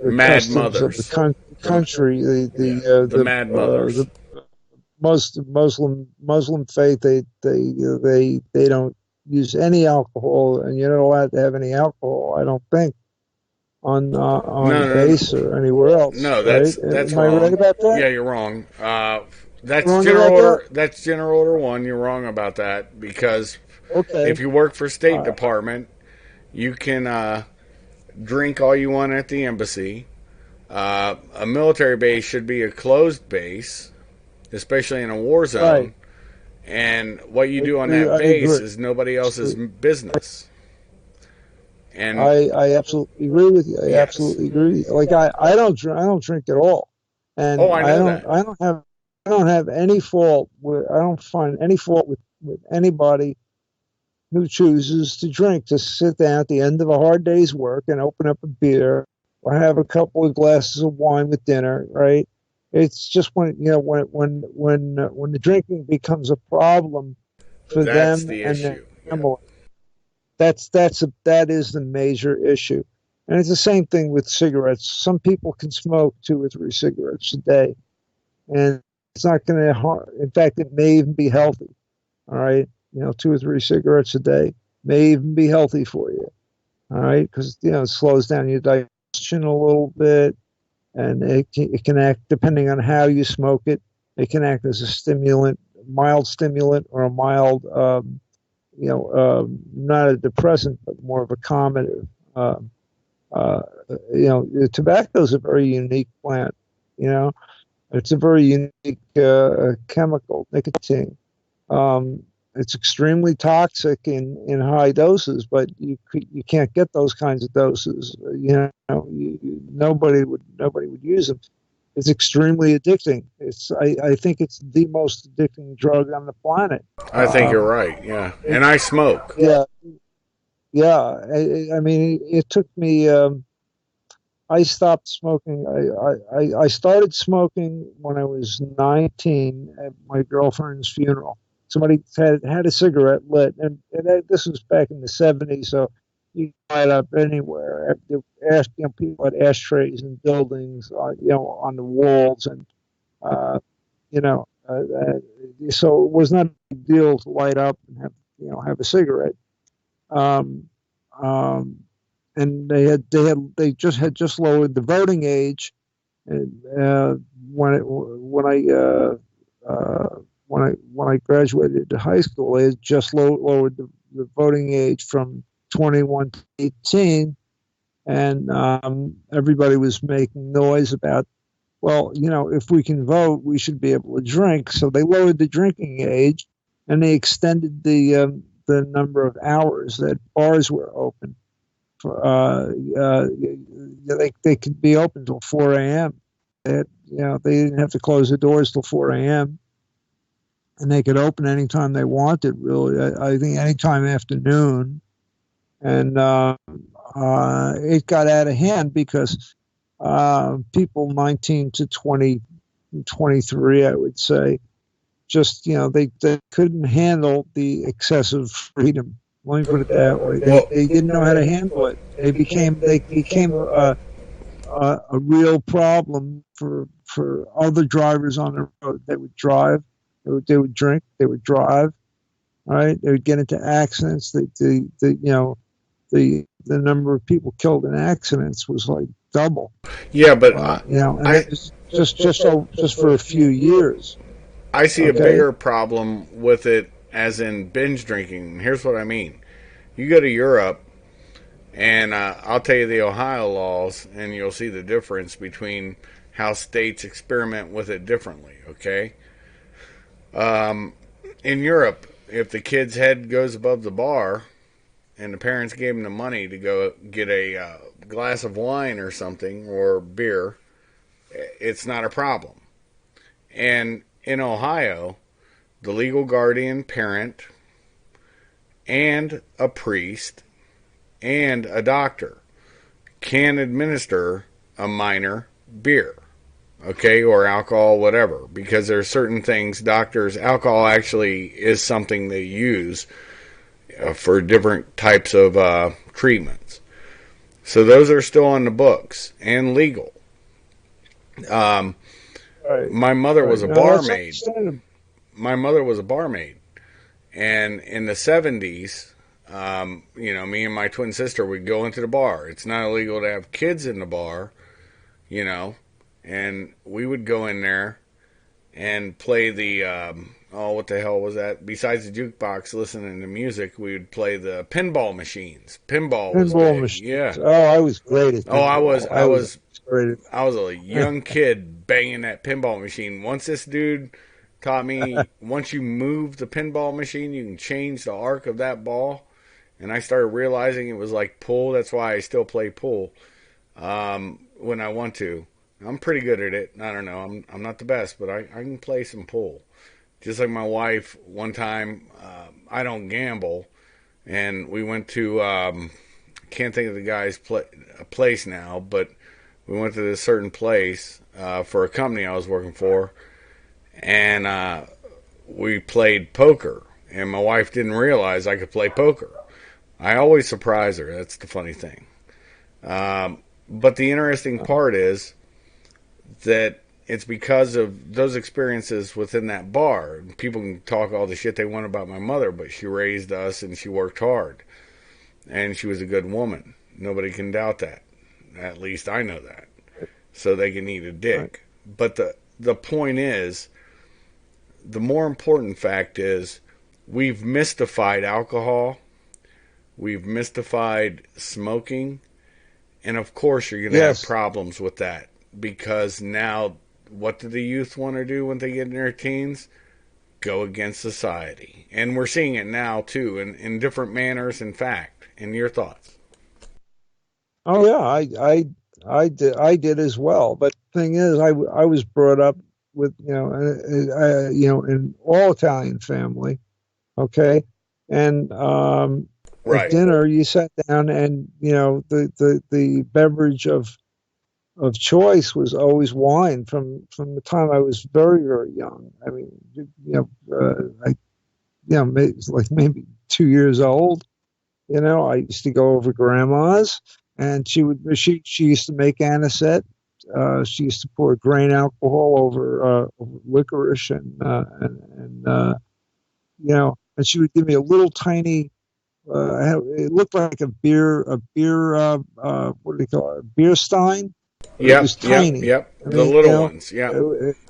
mad mothers of the country, the mad mothers. The Muslim faith. They don't use any alcohol, and you're not allowed to have any alcohol, I don't think, on base or anywhere else. No, that's Am wrong. I right about that? Yeah, you're wrong. That's general order. That's general order 1. You're wrong about that, because if you work for State Department, you can drink all you want at the embassy. A military base should be a closed base, especially in a war zone. Right. And what you do on that base is nobody else's business. And I absolutely agree with you. I absolutely agree with you. Like I don't drink at all, and I don't have any fault. I don't find any fault with anybody who chooses to drink, to sit down at the end of a hard day's work and open up a beer or have a couple of glasses of wine with dinner, right? It's just when when the drinking becomes a problem for That's them the and their issue. Yeah. family. That is the major issue. And it's the same thing with cigarettes. Some people can smoke 2 or 3 cigarettes a day, and it's not going to harm. In fact, it may even be healthy. All right, 2 or 3 cigarettes a day may even be healthy for you. All right, because it slows down your digestion a little bit, and it can act, depending on how you smoke it. It can act as a stimulant, mild stimulant, or a mild, not a depressant, but more of a calmative. Uh, Tobacco is a very unique plant. You know, it's a very unique chemical, nicotine. It's extremely toxic in high doses, but you can't get those kinds of doses. Nobody would use them. It's extremely addicting. I think it's the most addicting drug on the planet. I think you're right. Yeah. And I smoke. Yeah, yeah. I mean, it took me. I stopped smoking. I started smoking when I was 19 at my girlfriend's funeral. Somebody had a cigarette lit, and this was back in the 70s, so you could light up anywhere. People had ashtrays in buildings, on the walls, and uh, you know, uh, uh, so it was not a big deal to light up and have a cigarette. Um, um, and they just lowered the voting age, and when I graduated high school, they had just lowered the voting age from 21 to 18, and everybody was making noise about, well, if we can vote, we should be able to drink. So they lowered the drinking age, and they extended the number of hours that bars were open. They could be open till 4 a.m. They didn't have to close the doors till 4 a.m. and they could open anytime they wanted. Really, I think anytime afternoon, and it got out of hand because people 19 to 20, 23, I would say, just they couldn't handle the excessive freedom. Let me put it that way. They didn't know how to handle it. They became a real problem for other drivers on the road. They would drive, they would drink, they would drive. Right? They would get into accidents. The number of people killed in accidents was like double. Yeah, but And it was just for a few years. I see a Okay. bigger problem with it as in binge drinking. Here's what I mean. You go to Europe, and I'll tell you the Ohio laws, and you'll see the difference between how states experiment with it differently, okay? In Europe, if the kid's head goes above the bar and the parents gave him the money to go get a glass of wine or something, or beer, it's not a problem. And in Ohio, the legal guardian parent and a priest and a doctor can administer a minor beer, okay, or alcohol, whatever, because there are certain things alcohol actually is something they use for different types of treatments. So those are still on the books and legal. Right. My mother was a No, barmaid. understandable. My mother was a barmaid, and in the 70s, me and my twin sister would go into the bar. It's not illegal to have kids in the bar, and we would go in there and play the what the hell was that? Besides the jukebox, listening to music, we would play the pinball machines. Pinball was Pinball big. machines. Yeah. Oh, I was great at pinball. I was great at I was a young kid banging that pinball machine. Once this dude taught me, once you move the pinball machine, you can change the arc of that ball. And I started realizing it was like pool. That's why I still play pool when I want to. I'm pretty good at it. I don't know. I'm not the best, but I can play some pool. Just like my wife, one time, I don't gamble. and we went to can't think of the guy's place now, but we went to this certain place for a company I was working for, and we played poker. And my wife didn't realize I could play poker. I always surprise her. That's the funny thing. But the interesting part is that it's because of those experiences within that bar. People can talk all the shit they want about my mother, but she raised us and she worked hard. And she was a good woman. Nobody can doubt that. At least I know that. So they can eat a dick. Right. But the point is, the more important fact is, we've mystified alcohol. We've mystified smoking. And of course you're going to have problems with that. Because now, what do the youth want to do when they get in their teens? Go against society. And we're seeing it now, too, in different manners, in fact. And your thoughts? Oh, yeah, I did as well. But the thing is, I was brought up with, an all Italian family, okay? And right. At dinner, you sat down and, the beverage of choice was always wine from the time I was very, very young. I mean, maybe 2 years old. I used to go over grandma's, and she used to make anisette. She used to pour grain alcohol over licorice, and she would give me a little tiny. It looked like a beer. What do they call it? A beer stein. Yeah, it was tiny. Yep. The little ones. Yeah.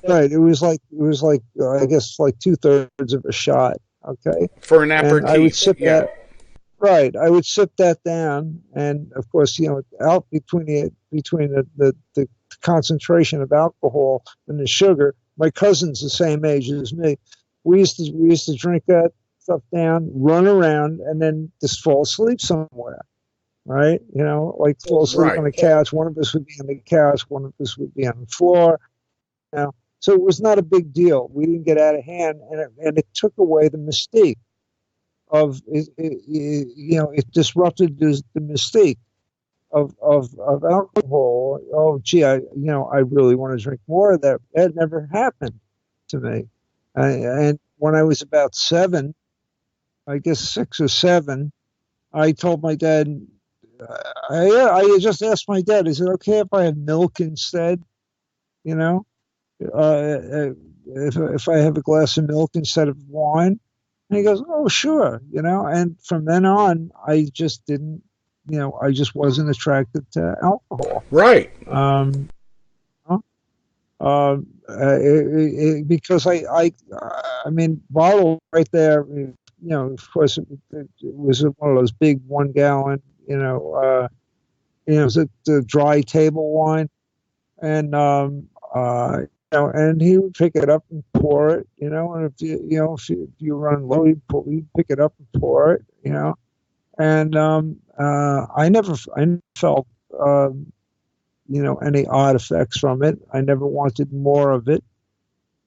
Right. It was like I guess like 2/3 of a shot. Okay. For an aperitif. And I would sip that. Right, I would sip that down, and of course, out between the concentration of alcohol and the sugar. My cousin's the same age as me. We used to drink that stuff down, run around, and then just fall asleep somewhere. Right, like fall asleep on the couch. One of us would be on the couch, one of us would be on the floor. So it was not a big deal. We didn't get out of hand, and it took away the mystique. It disrupted the mystique of alcohol. Oh, gee, I really want to drink more of that. That never happened to me. And when I was about 7, I guess 6 or 7, I told my dad. I just asked my dad, "Is it okay if I have milk instead? If I have a glass of milk instead of wine?" And he goes, "Oh, sure," and from then on, I just didn't, I just wasn't attracted to alcohol. Right. Because I mean, bottle right there, of course, it was one of those big 1 gallon, it was the dry table wine, and and he would pick it up and pour it, and if you run low, he'd pick it up and pour it, and I never felt any odd effects from it. I never wanted more of it.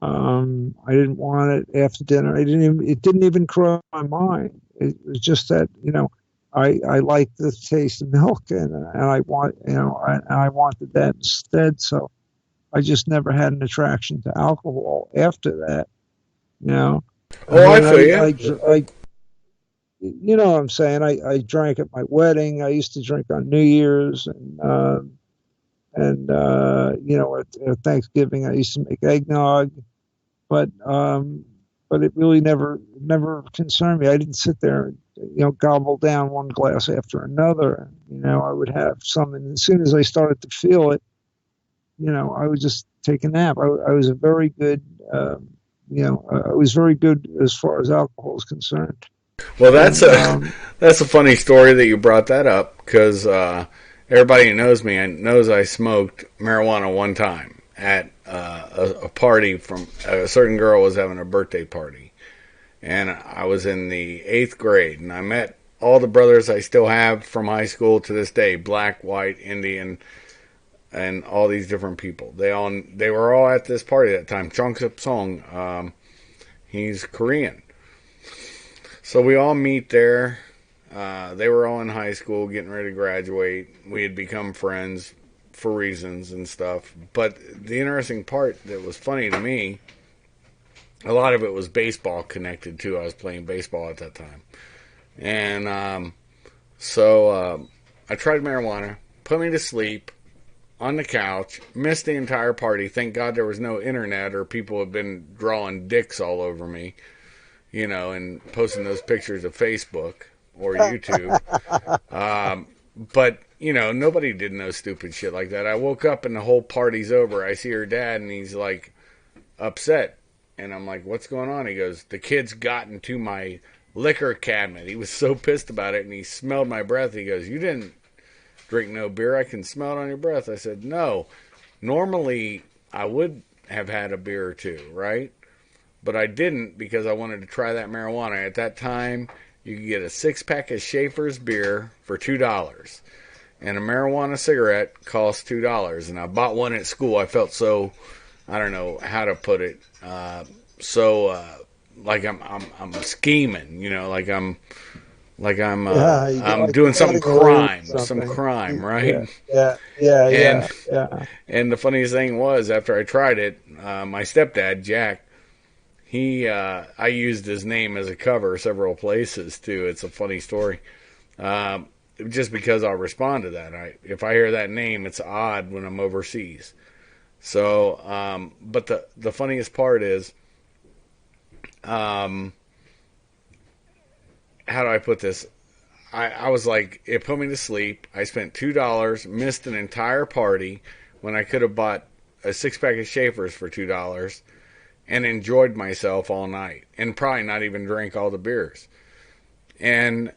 I didn't want it after dinner. It didn't even cross my mind. It was just that I liked the taste of milk, and I wanted that instead. So I just never had an attraction to alcohol after that. Oh, I feel you. You know what I'm saying? I drank at my wedding. I used to drink on New Year's, and at Thanksgiving I used to make eggnog, but it really never concerned me. I didn't sit there and gobble down one glass after another. I would have some, and as soon as I started to feel it, I would just take a nap. I was a very good, I was very good as far as alcohol is concerned. Well, that's a funny story that you brought that up, because everybody who knows me knows I smoked marijuana one time at a party. From a certain girl was having a birthday party, and I was in the 8th grade, and I met all the brothers I still have from high school to this day: black, white, Indian, and all these different people. They were all at this party at that time. Chongsup Song, he's Korean. So we all meet there, They were all in high school, getting ready to graduate. We had become friends for reasons and stuff. But the interesting part that was funny to me, a lot of it was baseball connected too. I was playing baseball at that time. And I tried marijuana, put me to sleep on the couch, missed the entire party. Thank God there was no internet or people had been drawing dicks all over me, and posting those pictures of Facebook or YouTube. But, nobody did no stupid shit like that. I woke up and the whole party's over. I see her dad and he's like upset. And I'm like, what's going on? He goes, the kid's got into my liquor cabinet. He was so pissed about it and he smelled my breath. He goes, you didn't drink no beer. I can smell it on your breath. I said, no. Normally, I would have had a beer or two, right? But I didn't because I wanted to try that marijuana. At that time, you could get a 6-pack of Schaefer's beer for $2. And a marijuana cigarette cost $2. And I bought one at school. I felt so, I don't know how to put it, like I'm scheming, I'm doing some crime, right? Yeah. And the funniest thing was, after I tried it, my stepdad Jack, I used his name as a cover several places too. It's a funny story, just because I'll respond to that. If I hear that name, it's odd when I'm overseas. So, but the funniest part is, how do I put this? I was like, it put me to sleep. I spent $2, missed an entire party when I could have bought a 6-pack of Schaefer's for $2 and enjoyed myself all night and probably not even drank all the beers. And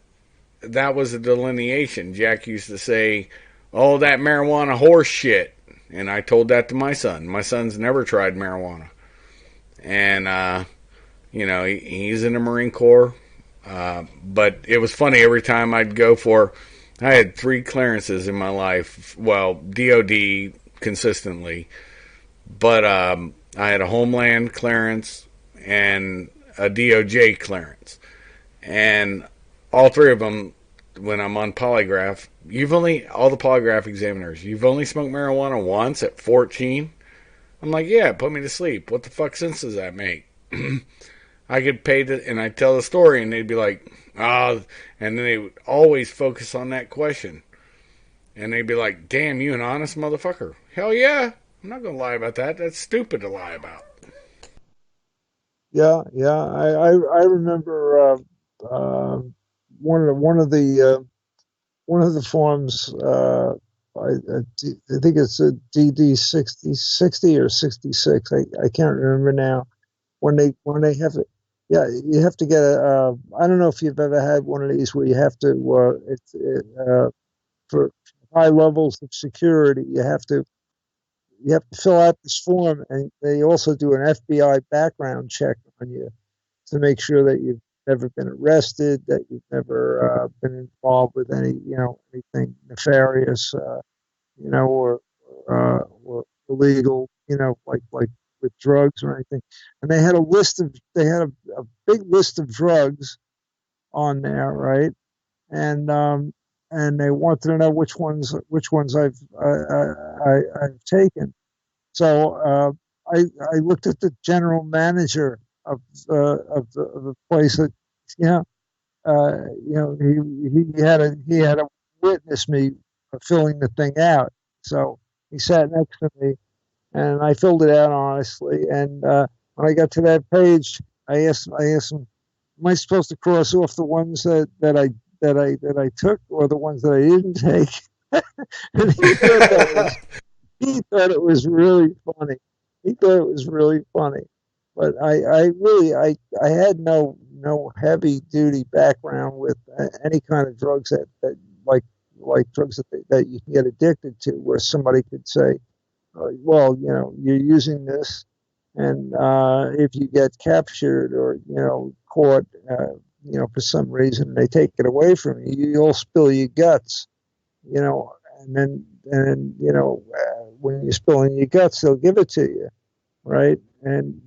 that was a delineation. Jack used to say, oh, that marijuana horse shit. And I told that to my son. My son's never tried marijuana. And, he's in the Marine Corps. But it was funny every time I'd go I had 3 clearances in my life. Well, DOD consistently. But I had a Homeland clearance and a DOJ clearance. And all 3 of them, when I'm on polygraph, all the polygraph examiners, you've only smoked marijuana once at 14? I'm like, yeah, put me to sleep. What the fuck sense does that make? I could pay and I'd tell the story and they'd be like, and then they would always focus on that question. And they'd be like, damn, you an honest motherfucker. Hell yeah. I'm not going to lie about that. That's stupid to lie about. Yeah. I remember one of the forms. I think it's a DD 60 or 66. I can't remember now. When they have it, yeah, you have to get a. I don't know if you've ever had one of these where you have to for high levels of security, you have to fill out this form, and they also do an FBI background check on you to make sure that you've never been arrested, that you've never been involved with anything nefarious, or illegal, like with drugs or anything. And they had a big list of drugs on there, right? And they wanted to know which ones I've taken. So I looked at the general manager of the place that, he had to witness me filling the thing out. So he sat next to me, and I filled it out honestly. And when I got to that page, I asked him, "Am I supposed to cross off the ones that I took, or the ones that I didn't take?" And he thought it was really funny. He thought it was really funny. But I had no heavy duty background with any kind of drugs that like drugs that you can get addicted to, where somebody could say, well, you're using this, and if you get captured or caught, for some reason they take it away from you, you'll spill your guts, and then when you're spilling your guts, they'll give it to you, right? And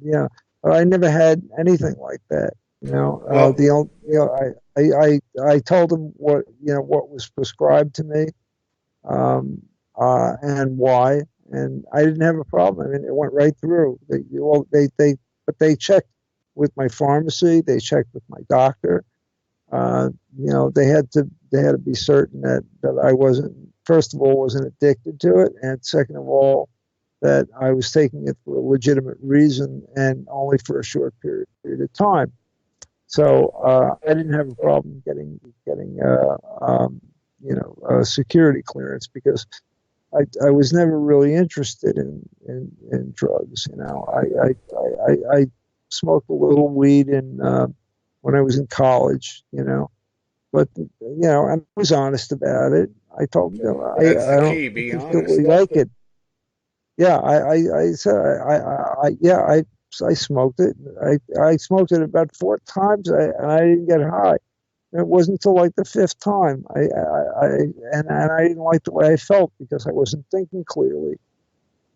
I never had anything like that. Well, The only, I told them what was prescribed to me, and why, and I didn't have a problem. I mean, it went right through. But they checked with my pharmacy. They checked with my doctor. They had to be certain that I wasn't, first of all, wasn't addicted to it, and second of all, that I was taking it for a legitimate reason and only for a short period of time. So I didn't have a problem getting a security clearance because I was never really interested in drugs. I smoked a little weed when I was in college. But and I was honest about it. I told them, that's the I don't key. Be honest. particularly like it. Yeah, I said I smoked it. I smoked it about 4 times, and I didn't get high. And it wasn't until like the fifth time and I didn't like the way I felt because I wasn't thinking clearly.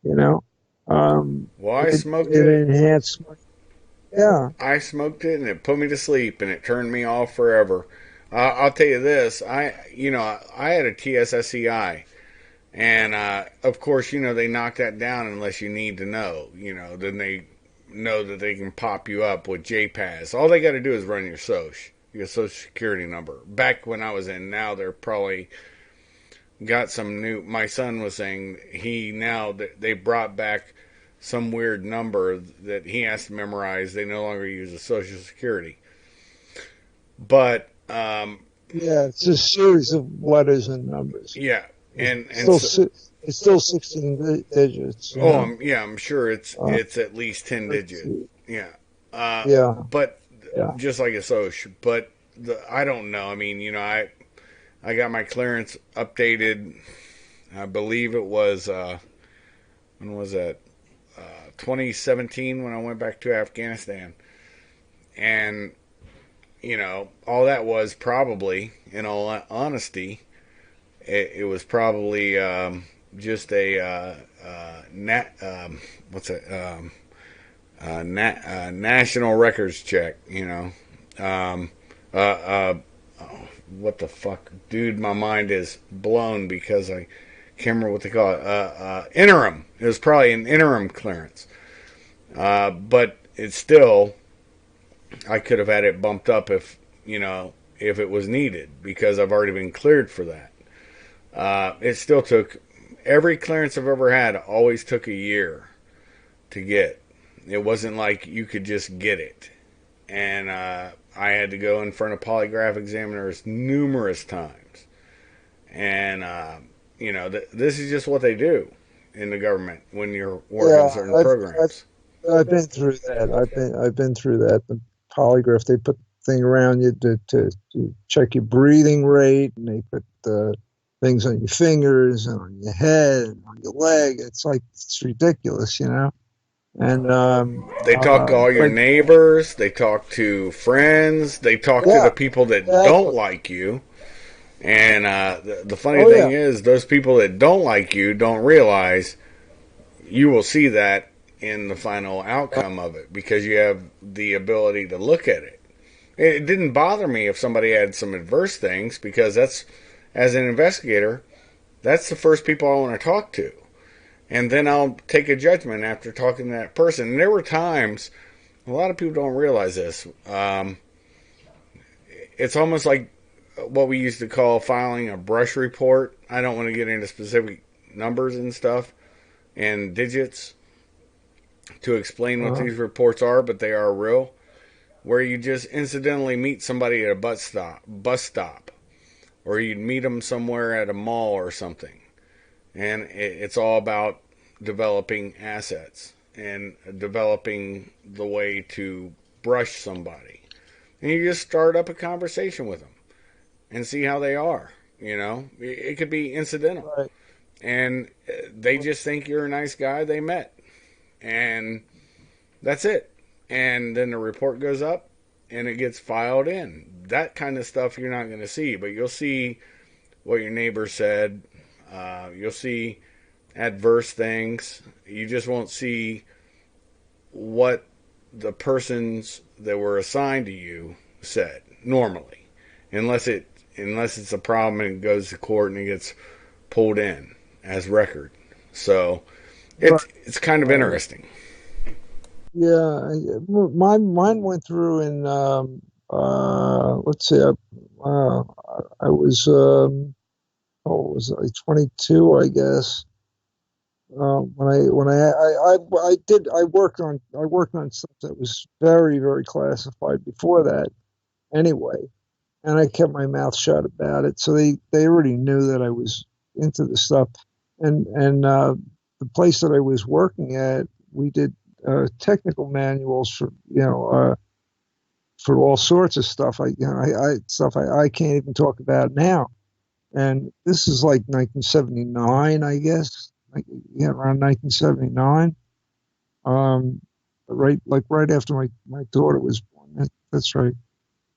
You know, Well, I smoked it it. enhanced. Yeah, I smoked it, and it put me to sleep, and it turned me off forever. I'll tell you this. I had a TSSCI. And of course, they knock that down unless you need to know. Then they know that they can pop you up with JPAS. All they got to do is run your social security number. Back when I was in, now they're probably got some new. My son was saying they brought back some weird number that he has to memorize. They no longer use a social security, but yeah, it's a series of letters and numbers. yeah, and It's still 16 digits. I'm sure it's at least 10 digit. Yeah. Yeah. But Yeah. just like a social, but I don't know. I mean, I got my clearance updated. I believe it was when was that? 2017 when I went back to Afghanistan, and all that was probably, in all honesty, it was probably just a national records check. What the fuck, dude? My mind is blown because I can't remember what they call it. Interim. It was probably an interim clearance, but it's still. I could have had it bumped up if it was needed because I've already been cleared for that. It still took every clearance I've ever had always took a year to get. It wasn't like you could just get it, and I had to go in front of polygraph examiners numerous times, and this is just what they do in the government when you're working certain programs. I've been through that. I've been through that. The polygraph, they put the thing around you to check your breathing rate, and they put things on your fingers and on your head and on your leg. It's ridiculous, And they talk to all your neighbors. They talk to friends. They talk to the people that don't like you. And the funny thing is, those people that don't like you don't realize you will see that in the final outcome of it because you have the ability to look at it. It didn't bother me if somebody had some adverse things because as an investigator, that's the first people I want to talk to. And then I'll take a judgment after talking to that person. And there were times, a lot of people don't realize this. It's almost like what we used to call filing a brush report. I don't want to get into specific numbers and stuff and digits to explain what these reports are, but they are real. Where you just incidentally meet somebody at a bus stop, or you'd meet them somewhere at a mall or something. And it's all about developing assets and developing the way to brush somebody. And you just start up a conversation with them and see how they are. It could be incidental. Right. And they just think you're a nice guy they met. And that's it. And then the report goes up and it gets filed in. That kind of stuff you're not going to see, but you'll see what your neighbor said. You'll see adverse things. You just won't see what the persons that were assigned to you said normally, unless it's a problem and it goes to court and it gets pulled in as record. So Right. it's kind of interesting. Yeah, mine went through in let's see, I was oh, was I 22, I guess. I worked on stuff that was very, very classified before that anyway, and I kept my mouth shut about it. So they already knew that I was into the stuff, and the place that I was working at, we did technical manuals for for all sorts of stuff. I can't even talk about now. And this is like 1979, I guess. Yeah, around 1979. Right after my daughter was born. That's right.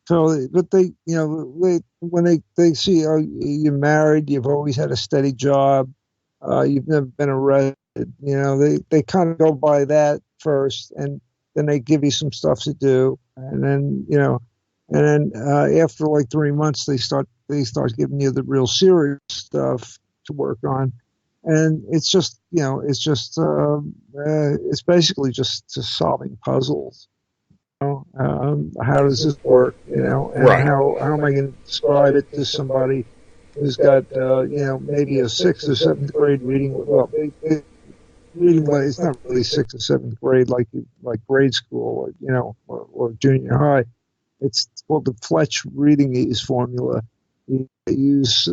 So, but they, when they see, oh, you're married, you've always had a steady job, you've never been arrested, they kind of go by that first, and then they give you some stuff to do, and then, after like 3 months, they start giving you the real serious stuff to work on. And it's basically just solving puzzles. How does this work? And Right. how am I going to describe it to somebody who's got maybe a sixth or seventh grade reading? Well, reading, it's not really sixth or seventh grade like grade school, or junior high. It's called the Fletch reading ease formula. You use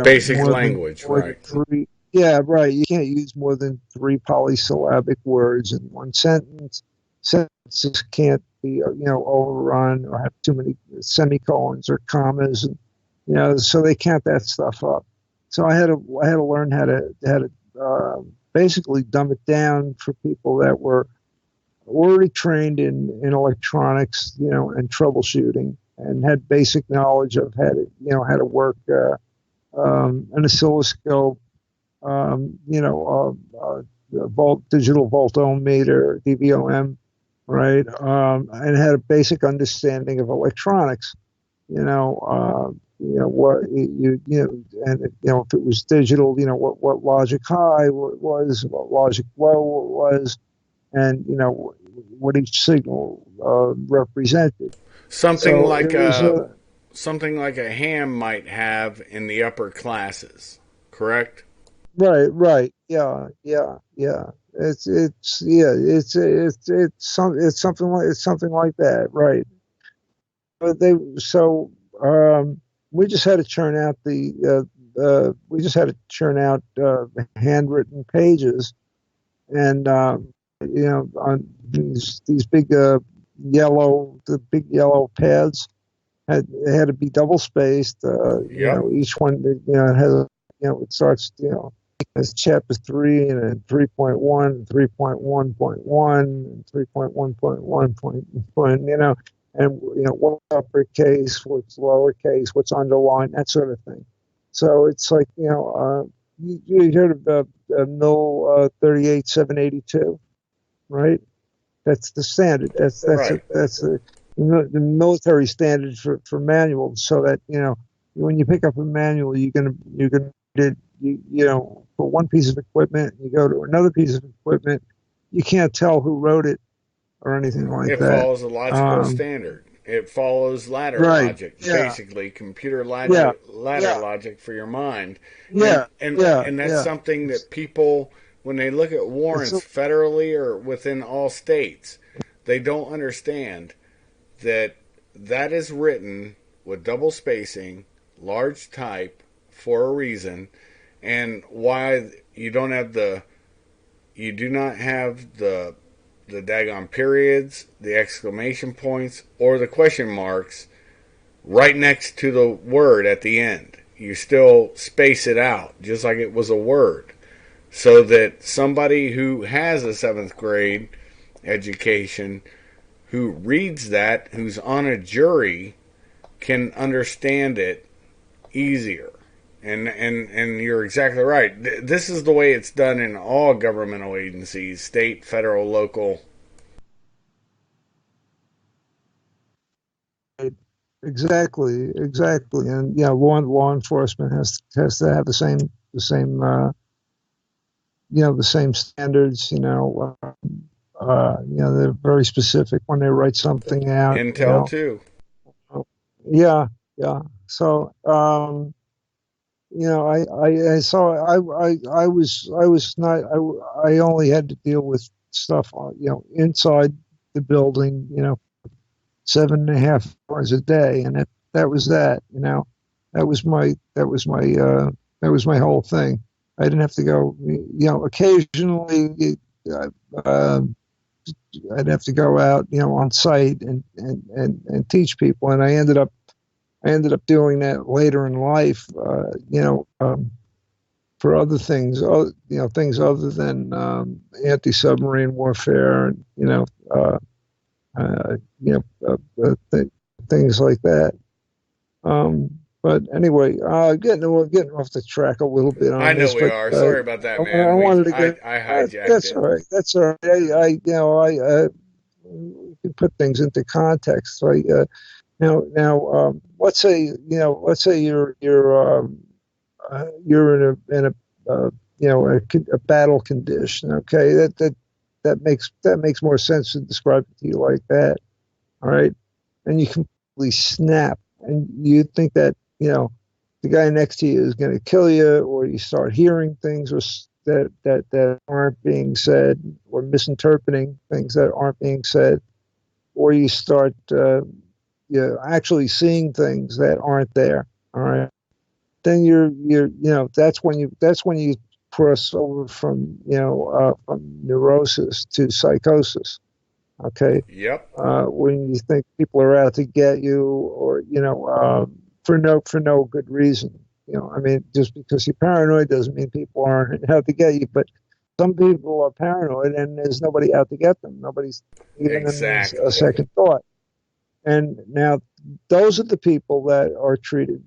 Basic language, right? Three. Yeah, right. You can't use more than 3 polysyllabic words in one sentence. Sentences can't be, overrun or have too many semicolons or commas, and so they count that stuff up. So I had to learn how to basically dumb it down for people that were already trained in electronics, and troubleshooting, and had basic knowledge of how to work an oscilloscope, digital voltometer, DVOM, right? And had a basic understanding of electronics. And if it was digital, what logic high was, what logic low was, and what each signal represented. Something So like it was something like a ham might have in the upper classes, correct? right, yeah. It's something like that, right? But we just had to churn out handwritten pages, and on these big big yellow pads had to be double spaced. Yep. Each one has it starts as chapter 3 and then 3.1 and 3.1.1 and 3.1.1. And what's uppercase, what's lowercase, what's underlined, that sort of thing. So it's like you heard of the Mill 38782, right? That's the standard. That's Right. the military standard for manuals. So that when you pick up a manual, you're gonna for one piece of equipment, you go to another piece of equipment, you can't tell who wrote it or anything like It that. follows a logical standard. It follows ladder Right. logic, Yeah. basically computer Yeah. ladder logic for your mind. Yeah. And that's Yeah. something that people, when they look at It's warrants federally or within all states, they don't understand that that is written with double spacing, large type for a reason, and why you do not have the daggone periods, the exclamation points, or the question marks right next to the word at the end. You still space it out, just like it was a word, so that somebody who has a 7th grade education, who reads that, who's on a jury, can understand it easier. And you're exactly right. This is the way it's done in all governmental agencies, state, federal, local. exactly, exactly. And law enforcement has to have the same the same standards. They're very specific when they write something out. Intel too. Yeah, yeah. So, I saw, I was not, I only had to deal with stuff, inside the building, 7.5 hours a day. And that was that was that was my whole thing. I didn't have to go, occasionally, uh, uh, I'd have to go out, on site and teach people. And I ended up doing that later in life, for other things, things other than anti-submarine warfare, and uh, you know, things like that. But anyway, getting off the track a little bit I on know this, we but are. Sorry about that, I man. wanted to get. I hijacked That's it. all right. That's all right. I we can put things into context. Right? Now, let's say you're in a battle condition. Okay, that makes more sense to describe it to you like that. All right, and you completely snap, and you think that the guy next to you is going to kill you, or you start hearing things that aren't being said, or misinterpreting things that aren't being said, or you start actually seeing things that aren't there. All right, then that's when you cross over from neurosis to psychosis. Okay, Yep. when you think people are out to get you, or for no good reason. I mean, just because you're paranoid doesn't mean people aren't out to get you. But some people are paranoid, and there's nobody out to get them. Nobody's giving them a Exactly. second thought. And now, those are the people that are treated.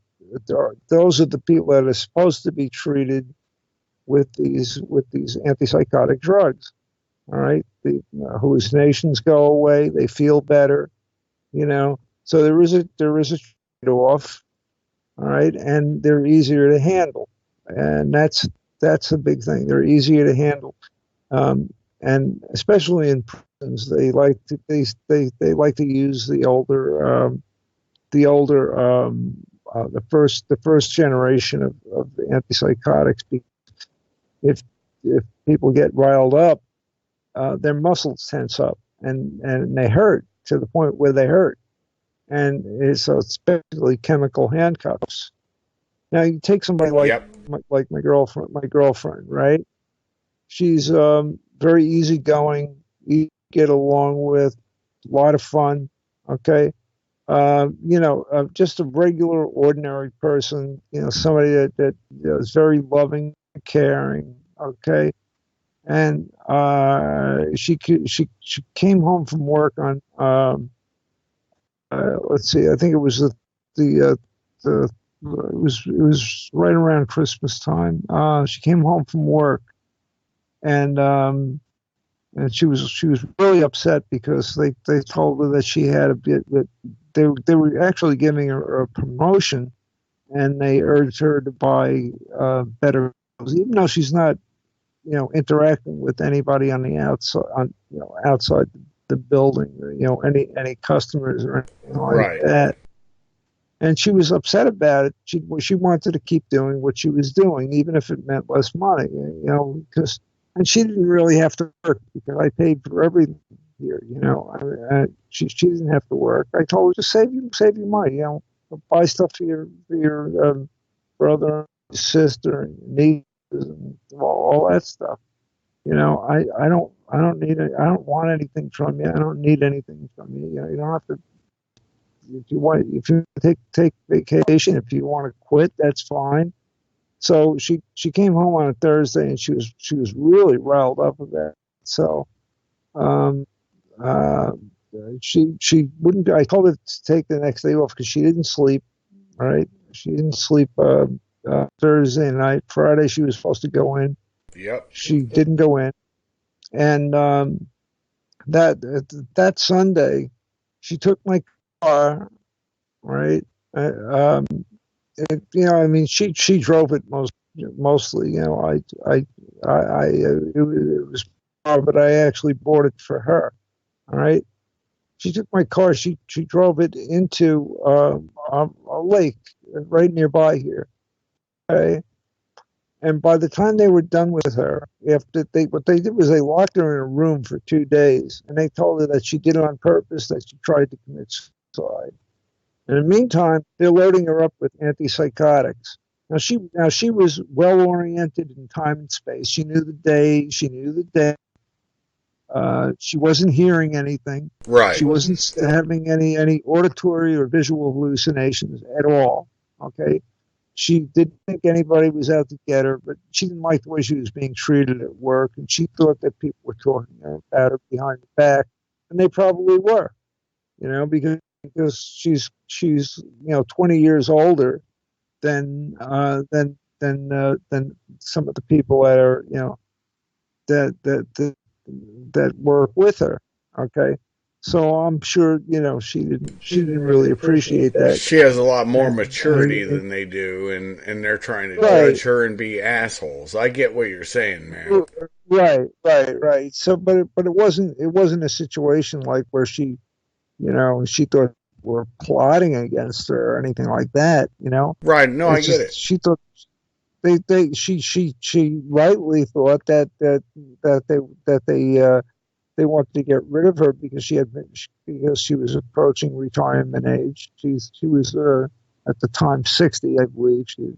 Those are the people that are supposed to be treated with these antipsychotic drugs. All right, hallucinations go away. They feel better. So there is a trade-off. All right, and they're easier to handle, and that's a big thing. They're easier to handle, um, and especially in prisons, they like to use the first generation of antipsychotics. If people get riled up, their muscles tense up, and they hurt to the point where they hurt, and so it's basically chemical handcuffs. Now you take somebody like Yep. my girlfriend, right? She's very easygoing, easy to get along with, a lot of fun. Okay, just a regular, ordinary person. Somebody that is very loving, caring. Okay, and she came home from work on let's see, I think it was the it was right around Christmas time. She came home from work, and she was really upset because they told her that she had a bit that they were actually giving her a promotion, and they urged her to buy better clothes, even though she's not interacting with anybody on the outside the building, or any customers or anything like Right. that. And she was upset about it. She wanted to keep doing what she was doing, even if it meant less money. Because and she didn't really have to work because I paid for everything here. She didn't have to work. I told her, just save your money. Buy stuff for your brother, sister, and nieces, and all that stuff. I don't want anything from you. I don't need anything from you. You don't have to. If you take vacation, if you want to quit, that's fine. So she came home on a Thursday, and she was really riled up about it. So um, uh, she wouldn't. I told her to take the next day off because she didn't sleep. Right, she didn't sleep Thursday night. Friday she was supposed to go in. Yep. She didn't go in, and that Sunday she took my car right? Uh, I mean, she drove it mostly. It was, but I actually bought it for her. All right. She took my car. She drove it into a lake right nearby here. Okay. And by the time they were done with her, what they did was they locked her in a room for 2 days, and they told her that she did it on purpose, that she tried to commit suicide. In the meantime, they're loading her up with antipsychotics. Now she was well oriented in time and space. She knew the day. She knew the day. She wasn't hearing anything. She Right. wasn't having any auditory or visual hallucinations at all. Okay. She didn't think anybody was out to get her, but she didn't like the way she was being treated at work, and she thought that people were talking about her behind the back, and they probably were, because she's 20 years older than than some of the people that are that that that that work with her. Okay, so I'm sure she didn't really appreciate that, She has a lot more maturity and than they do, and they're trying to right. judge her and be assholes. I get what you're saying, man. Right. So, but it wasn't a situation like where she thought we're plotting against her or anything like that. Right. No, I It's get just it. she thought she rightly thought that they wanted to get rid of her because she was approaching retirement age. She was at the time 60, I believe. She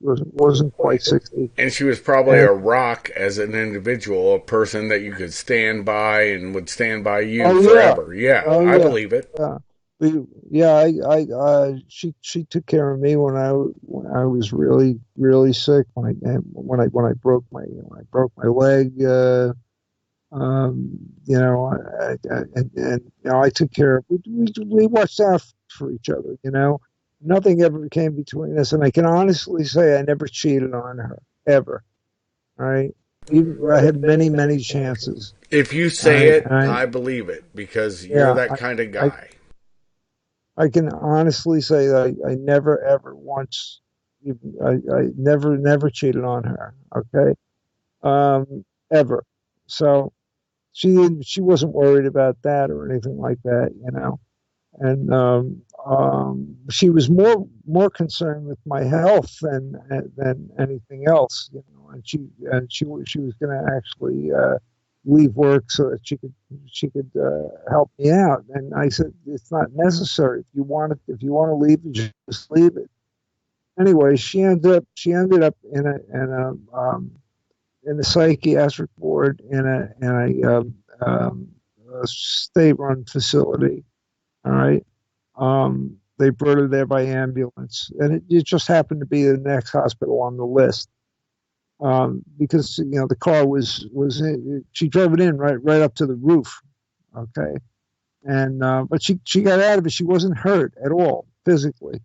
wasn't quite 60. And she was probably And a rock as an individual, a person that you could stand by and would stand by you oh yeah, forever. Yeah, oh I yeah, believe it. yeah. Yeah, she took care of me when I was really really sick, when I broke my leg. I took care of. We watched out for each other. Nothing ever came between us, and I can honestly say I never cheated on her ever. All right, even I had many many chances. If you All say right, it, I believe it because you're yeah, that kind of I guy. I can honestly say that I never ever once, I never cheated on her. Okay, ever. So she wasn't worried about that or anything like that. And she was more concerned with my health than anything else. And she was going to actually leave work so that she could help me out. And I said, it's not necessary. If you want to leave, just leave it. Anyway, she ended up in a psychiatric ward in a state-run facility. All right. They brought her there by ambulance, and it just happened to be the next hospital on the list. Because the car she drove it in right up to the roof. Okay, and but she got out of it. She wasn't hurt at all physically.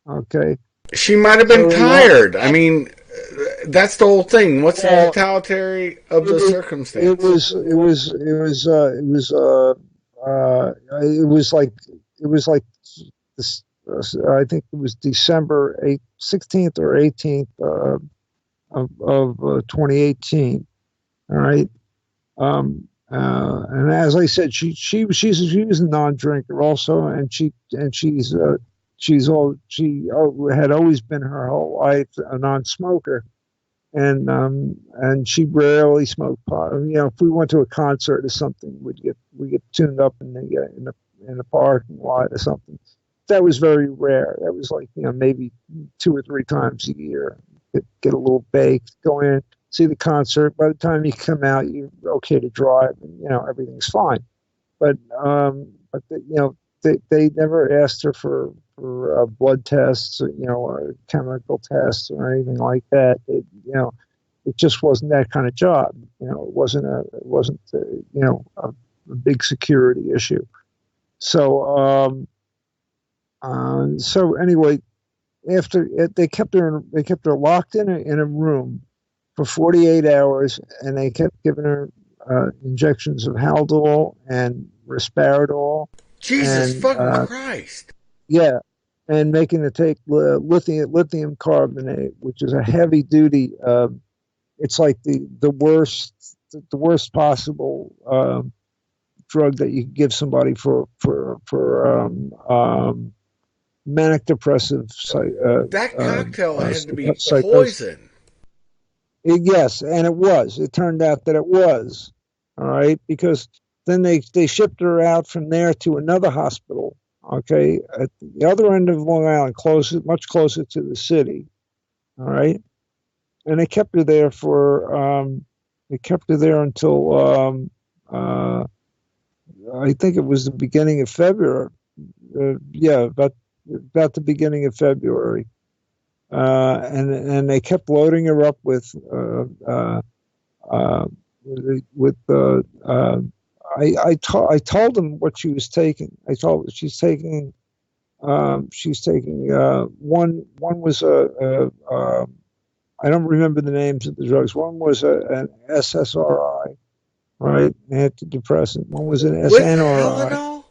Okay, She might have been so tired. I mean, that's the whole thing. What's the well, totality of it the was it circumstance? was it was it was it was it was like this. I think it was December 16th or 18th of 2018. All right. And as I said, she was a non-drinker also, and she had always been her whole life a non-smoker, and she rarely smoked pot. If we went to a concert or something, we get tuned up in the parking lot or something. That was very rare. That was like maybe 2 or 3 times a year. Get a little baked, go in, see the concert. By the time you come out, you're okay to drive, and everything's fine. But they never asked her for blood tests, or chemical tests or anything like that. It just wasn't that kind of job. It wasn't a big security issue. So anyway, after they kept her locked in a room for 48 hours, and they kept giving her injections of Haldol and Risperidol, Jesus and fucking Christ. yeah, and making her take lithium carbonate, which is a heavy duty. It's like the worst possible drug that you can give somebody for manic depressive That cocktail had to be psychosis. poison. Yes, and it was. It turned out that it was. All right, because then they shipped her out from there to another hospital. Okay, at the other end of Long Island, much closer to the city. All right, and they kept her there until I think it was the beginning of February. About the beginning of February. And they kept loading her up with I told them what she was taking. I told her she's taking one was I don't remember the names of the drugs. One was an SSRI, right, antidepressant. One was an With SNRI. Tylenol?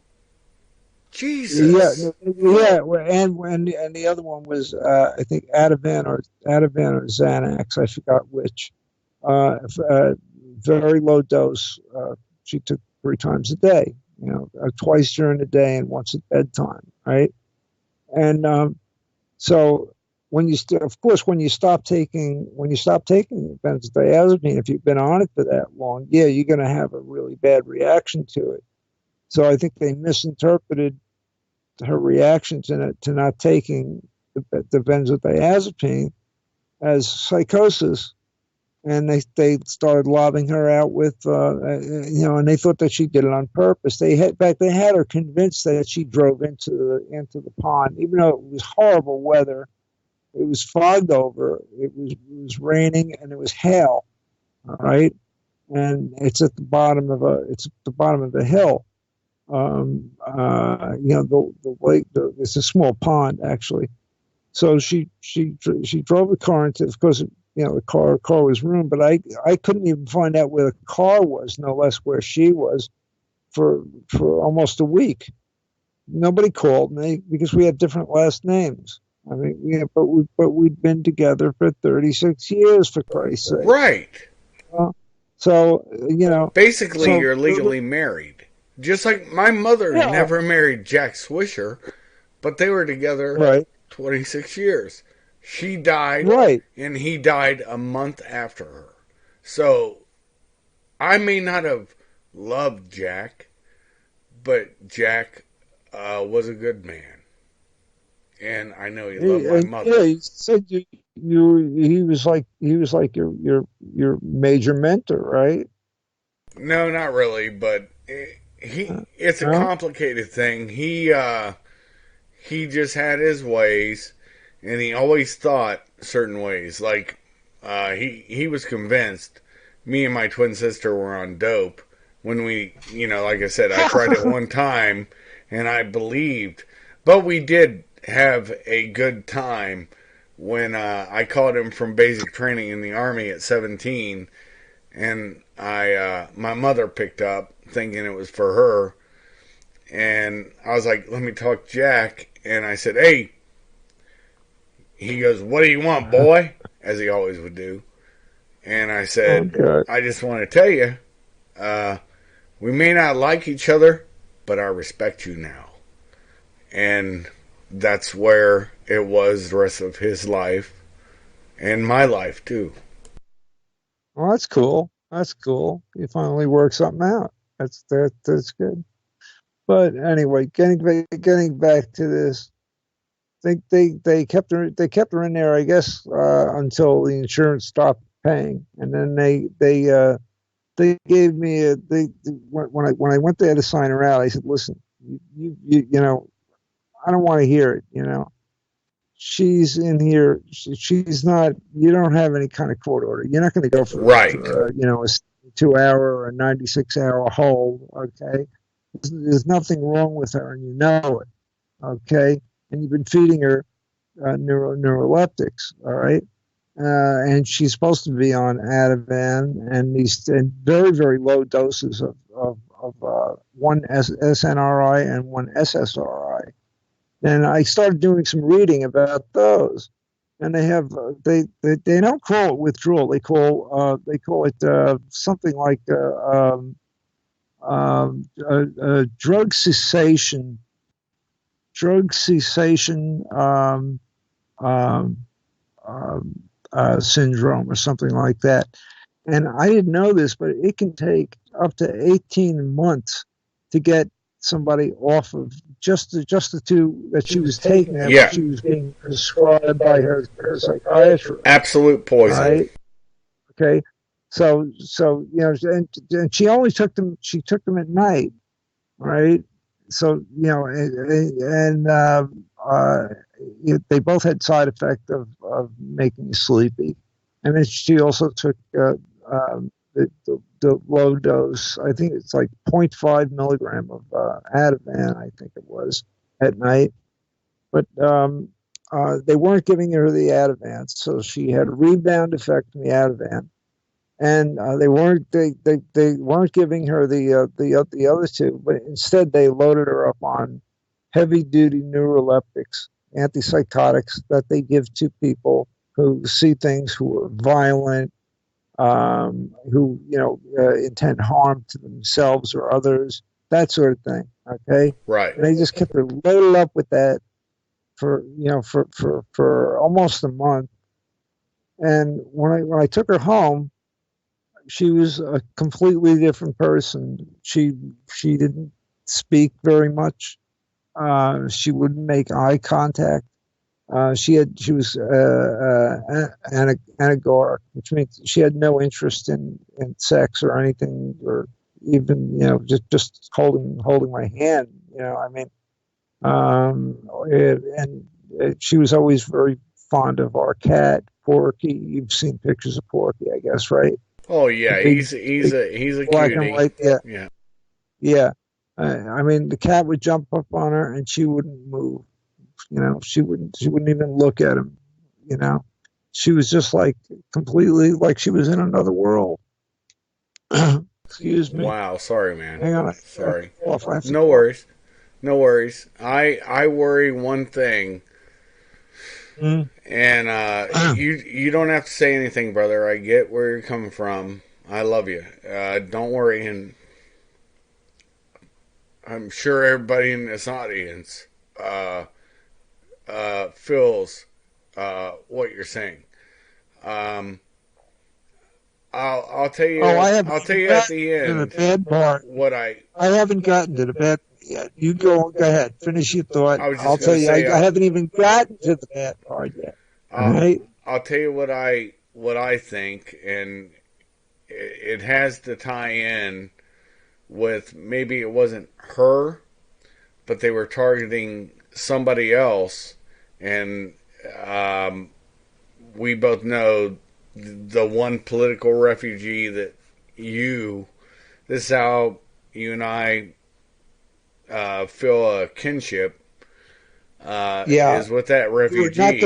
Jesus. Yeah, and the other one was I think Ativan or Xanax. I forgot which. Very low dose. She took 3 times a day. Twice during the day and once at bedtime. Right, and so when you stop taking benzodiazepine, if you've been on it for that long, yeah, you're going to have a really bad reaction to it. So I think they misinterpreted her reaction to not taking the benzodiazepine as psychosis, and they started lobbing her out with and they thought that she did it on purpose. They had her convinced that she drove into the pond, even though it was horrible weather. It was fogged over. It was raining and it was hail. All right, and it's at the bottom of a hill. The lake. It's a small pond actually. So she drove the car into. Of course, the car was ruined, but I couldn't even find out where the car was, no less where she was, for almost a week. Nobody called me because we had different last names. I mean, but we'd been together for 36 years, for Christ's sake. Right. Basically, you're legally married. Just like my mother never married Jack Swisher, but they were together 26 years. She died, and he died a month after her. So, I may not have loved Jack, but Jack was a good man. And I know he loved my mother. Yeah, he said he was like your major mentor, right? No, not really, but it's a complicated thing. He just had his ways, and he always thought certain ways. Like he was convinced me and my twin sister were on dope when we, like I said, I tried it one time and I believed, but we did have a good time when I called him from basic training in the Army at 17, and my mother picked up thinking it was for her, and I was like, let me talk to Jack, and I said, hey, he goes, what do you want, boy? As he always would do. And I said, I just want to tell you, we may not like each other, but I respect you now. And that's where it was the rest of his life and my life too. Well, that's cool. That's cool. You finally worked something out. That's good. But anyway, getting back to this, they kept her in there, I guess, until the insurance stopped paying, and then they gave me when I went there to sign her out, I said, listen, you I don't want to hear it. She's in here. She's not. You don't have any kind of court order. You're not going to go for a 2-hour or a 96-hour hold. Okay, there's nothing wrong with her, and you know it. Okay, and you've been feeding her neuroleptics. All right, and she's supposed to be on Ativan and these very, very low doses of one SNRI and one SSRI. And I started doing some reading about those. And they have they don't call it withdrawal. They call it something like drug cessation, drug cessation um, syndrome or something like that. And I didn't know this, but it can take up to 18 months to get somebody off of just the two that she was taking that Yeah. she was being prescribed by her psychiatrist. Absolute poison. Right? Okay. So and she only took them. She took them at night, right? So they both had side effect of making you sleepy, and then she also took the low dose. I think it's like 0.5 milligram of Ativan. I think it was at night, but they weren't giving her the Ativan, so she had a rebound effect from the Ativan. And they weren't giving her the other two, but instead they loaded her up on heavy duty neuroleptics, antipsychotics that they give to people who see things, who are violent, who intend harm to themselves or others, that sort of thing. Okay, Right. and they just kept her loaded up with that for almost a month. And when I took her home, she was a completely different person. She didn't speak very much. She wouldn't make eye contact. She was anagoric, which means she had no interest in sex or anything, or even just holding my hand. I mean, she was always very fond of our cat Porky. You've seen pictures of Porky, I guess, right? Oh yeah, Big, he's a black and cutie. white. Yeah, Yeah. yeah. I mean, the cat would jump up on her, and she wouldn't move. She wouldn't even look at him. She was just like completely like she was in another world. Excuse me. Wow. Sorry, man. Hang on. Sorry. No worries. No worries. I worry one thing, and you don't have to say anything, brother. I get where you're coming from. I love you. Don't worry, and I'm sure everybody in this audience feels what you're saying. I'll tell you. I'll tell you at the end. The bad part. What I haven't gotten to the bad yet. You go ahead. Finish your thought. I'll tell you. Say, I haven't even gotten to the bad part yet. All right. I'll tell you what I think, and it has to tie in with maybe it wasn't her, but they were targeting somebody else, and we both know the one political refugee that this is how you and I feel a kinship is with that refugee.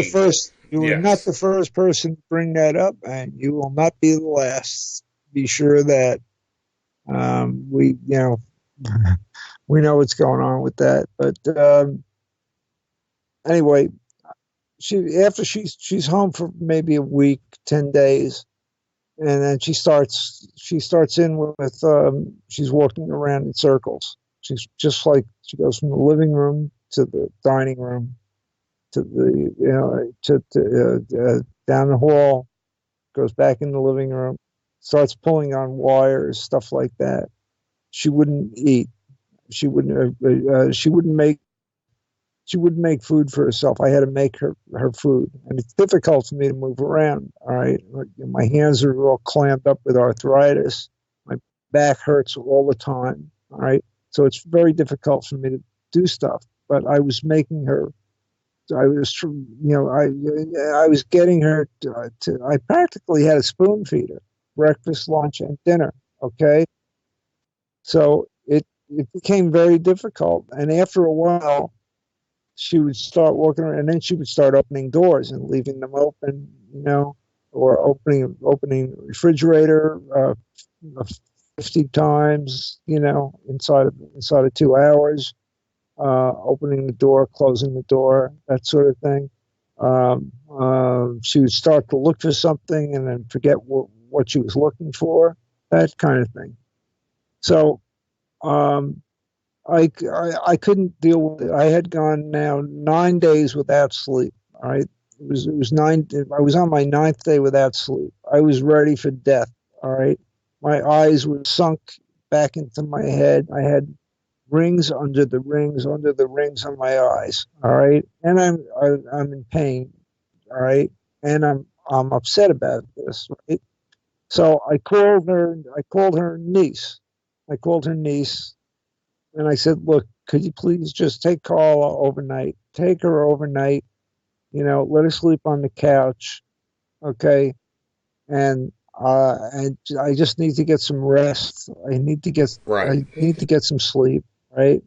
You were not the first person to bring that up, and you will not be the last. Be sure of that. We know what's going on with that. But anyway, she's home for maybe a week, 10 days, and then she starts in with she's walking around in circles. She's just like she goes from the living room to the dining room to the down the hall, goes back in the living room, starts pulling on wires, stuff like that. She wouldn't eat. She wouldn't make food for herself. I had to make her food, and it's difficult for me to move around. All right, my hands are all clamped up with arthritis. My back hurts all the time. All right, so it's very difficult for me to do stuff. But I was making her. I was getting her to. I practically had a spoon feed her, breakfast, lunch, and dinner. Okay, so it became very difficult, and after a while, she would start walking around, and then she would start opening doors and leaving them open, or opening the refrigerator 50 times, inside of 2 hours. opening the door, closing the door, that sort of thing. She would start to look for something and then forget what she was looking for, that kind of thing. So I couldn't deal with it. I had gone now 9 days without sleep. All right, it was nine. I was on my ninth day without sleep. I was ready for death. All right, my eyes were sunk back into my head. I had rings under the rings on my eyes. All right, and I'm in pain. All right, and I'm upset about this. Right, so I called her. I called her niece. I called her niece, and I said, "Look, could you please just take Carla overnight? Take her overnight. Let her sleep on the couch, okay? And I just need to get some rest. Right. I need to get some sleep, right?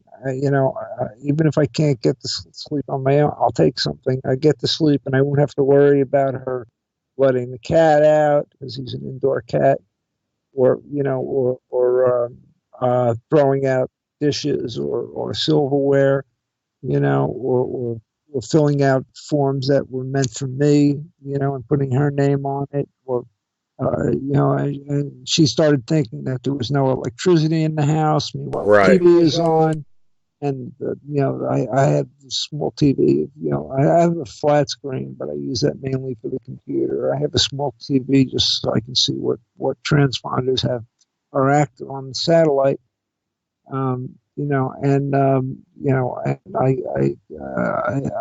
Even if I can't get the sleep on my own, I'll take something. I get the sleep, and I won't have to worry about her letting the cat out because he's an indoor cat, or throwing out dishes or silverware, or filling out forms that were meant for me, and putting her name on it, or and she started thinking that there was no electricity in the house. Meanwhile, the Right. TV is on, and I have a small TV. I have a flat screen, but I use that mainly for the computer. I have a small TV just so I can see what transponders are active on the satellite. And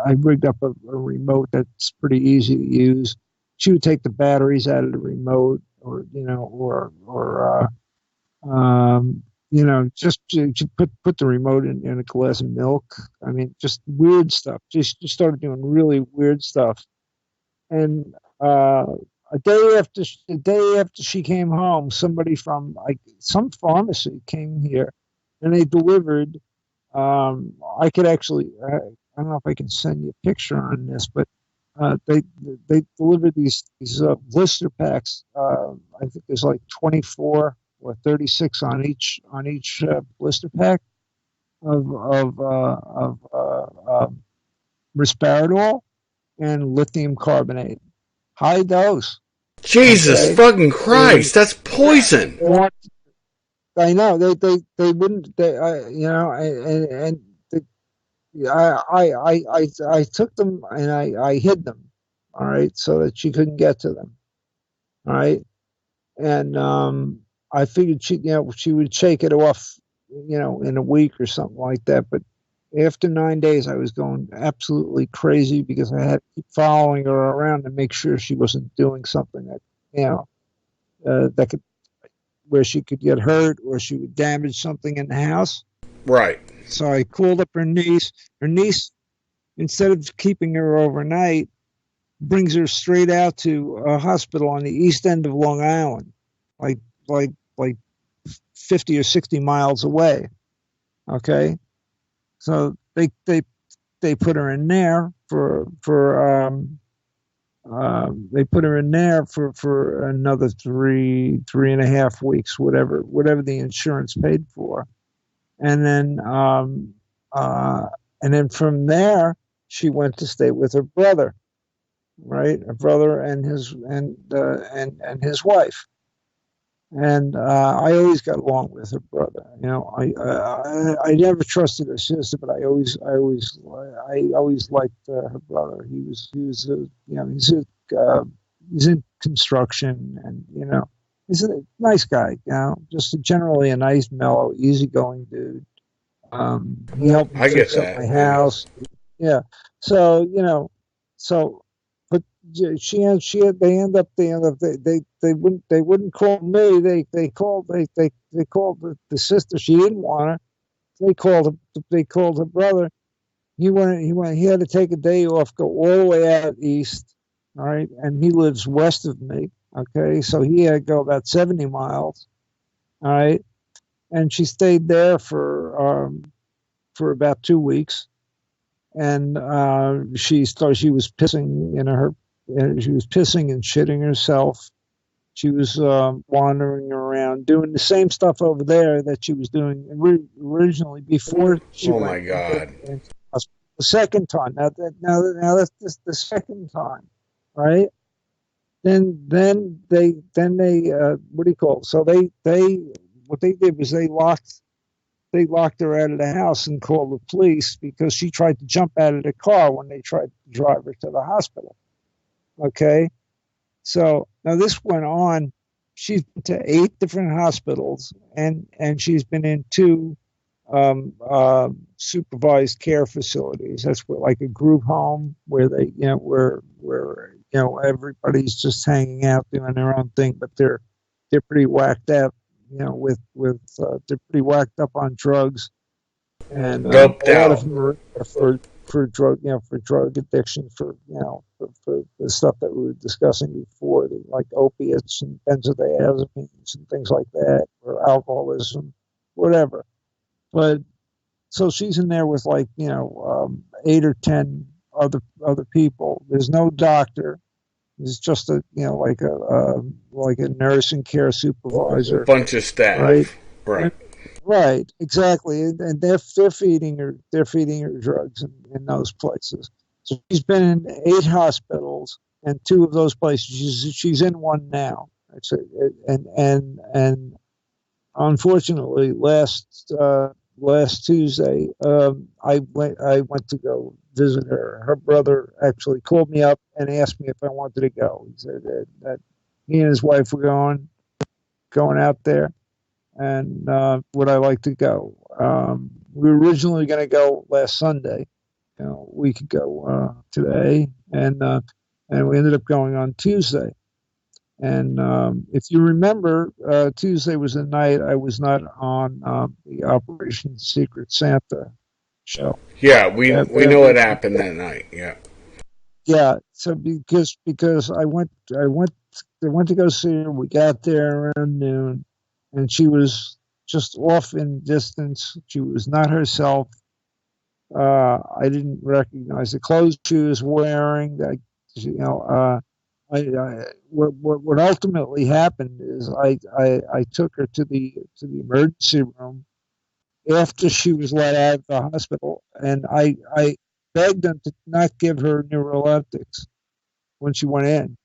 I rigged up a remote that's pretty easy to use. She would take the batteries out of the remote, just to put the remote in a glass of milk. I mean, just weird stuff. Just started doing really weird stuff. And a day after she came home, somebody from some pharmacy came here, and they delivered. I could actually, I don't know if I can send you a picture on this, but they delivered these blister packs. I think there's like 24 or 36 on each blister pack of risperidol and lithium carbonate, high dose. Jesus Okay, fucking and Christ, that's poison. I know they wouldn't. And I took them and I hid them. All right, so that she couldn't get to them. All right, and I figured she would shake it off, in a week or something like that. But after 9 days, I was going absolutely crazy because I had to keep following her around to make sure she wasn't doing something that that could where she could get hurt or she would damage something in the house. Right. So I called up her niece. Her niece, instead of keeping her overnight, brings her straight out to a hospital on the east end of Long Island, like like 50 or 60 miles away. Okay, so they put her in there they put her in there for another 3.5 weeks, whatever the insurance paid for, and then from there she went to stay with her brother, right? A brother and his wife. And I always got along with her brother. I never trusted her sister, but I always liked her brother. He's in construction, and he's a nice guy. Just generally a nice, mellow, easy-going dude. He helped me I get fix up that. my Yeah. house. Yeah. So so but they end up they wouldn't call me. They called the sister. She didn't want her. They called her brother. He had to take a day off, go all the way out east. All right, and he lives west of me. Okay, so he had to go about 70 miles. All right, and she stayed there for about 2 weeks, and she was pissing and shitting herself, She was wandering around doing the same stuff over there that she was doing originally before she Oh went my God. into the hospital. The second time. Now that's the second time, right? Then they what do you call it? So they what they did was they locked her out of the house and called the police because she tried to jump out of the car when they tried to drive her to the hospital. Okay, so now this went on. She's been to 8 different hospitals, and she's been in 2 supervised care facilities. That's where, like a group home where they, where everybody's just hanging out doing their own thing, but they're pretty whacked out, they're pretty whacked up on drugs, and Doped a lot of out. them are for drug, for drug addiction, for the stuff that we were discussing before, like opiates and benzodiazepines and things like that, or alcoholism, whatever. But so she's in there with 8 or 10 other people. There's no doctor. There's just like a nursing care supervisor, Bunch of right? staff. Right. Right, exactly, and they're feeding her drugs in those places. So she's been in 8 hospitals, and 2 of those places she's in one now. And unfortunately, last Tuesday, I went to go visit her. Her brother actually called me up and asked me if I wanted to go. He said that he and his wife were going out there, and would I like to go? We were originally going to go last Sunday. We could go today, and we ended up going on Tuesday. And if you remember, Tuesday was the night I was not on the Operation Secret Santa show. Yeah, we know what happened that night. Yeah. Yeah. So because I went to go see her. We got there around noon, and she was just off in distance. She was not herself. I didn't recognize the clothes she was wearing. What ultimately happened is I took her to the emergency room after she was let out of the hospital, and I begged them to not give her neuroleptics when she went in.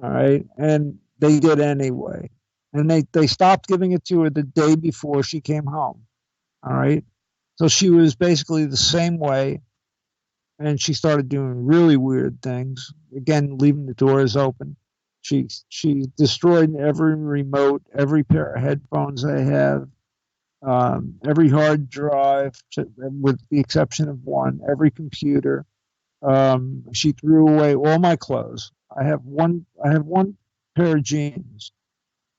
All right, and they did anyway, and they stopped giving it to her the day before she came home. All right, so she was basically the same way, and she started doing really weird things. Again, leaving the doors open. She destroyed every remote, every pair of headphones I have, every hard drive, with the exception of one, every computer. She threw away all my clothes. I have one pair of jeans,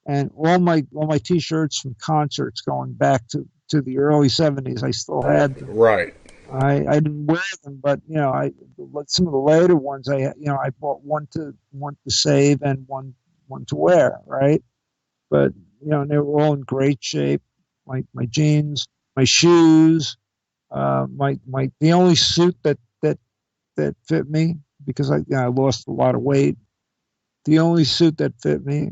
and all my t-shirts from concerts going back to the early '70s. I still had them. Right. I didn't wear them, but some of the later ones I bought one to save and one to wear, right? But they were all in great shape. My jeans, my shoes, my the only suit that fit me, because I lost a lot of weight. The only suit that fit me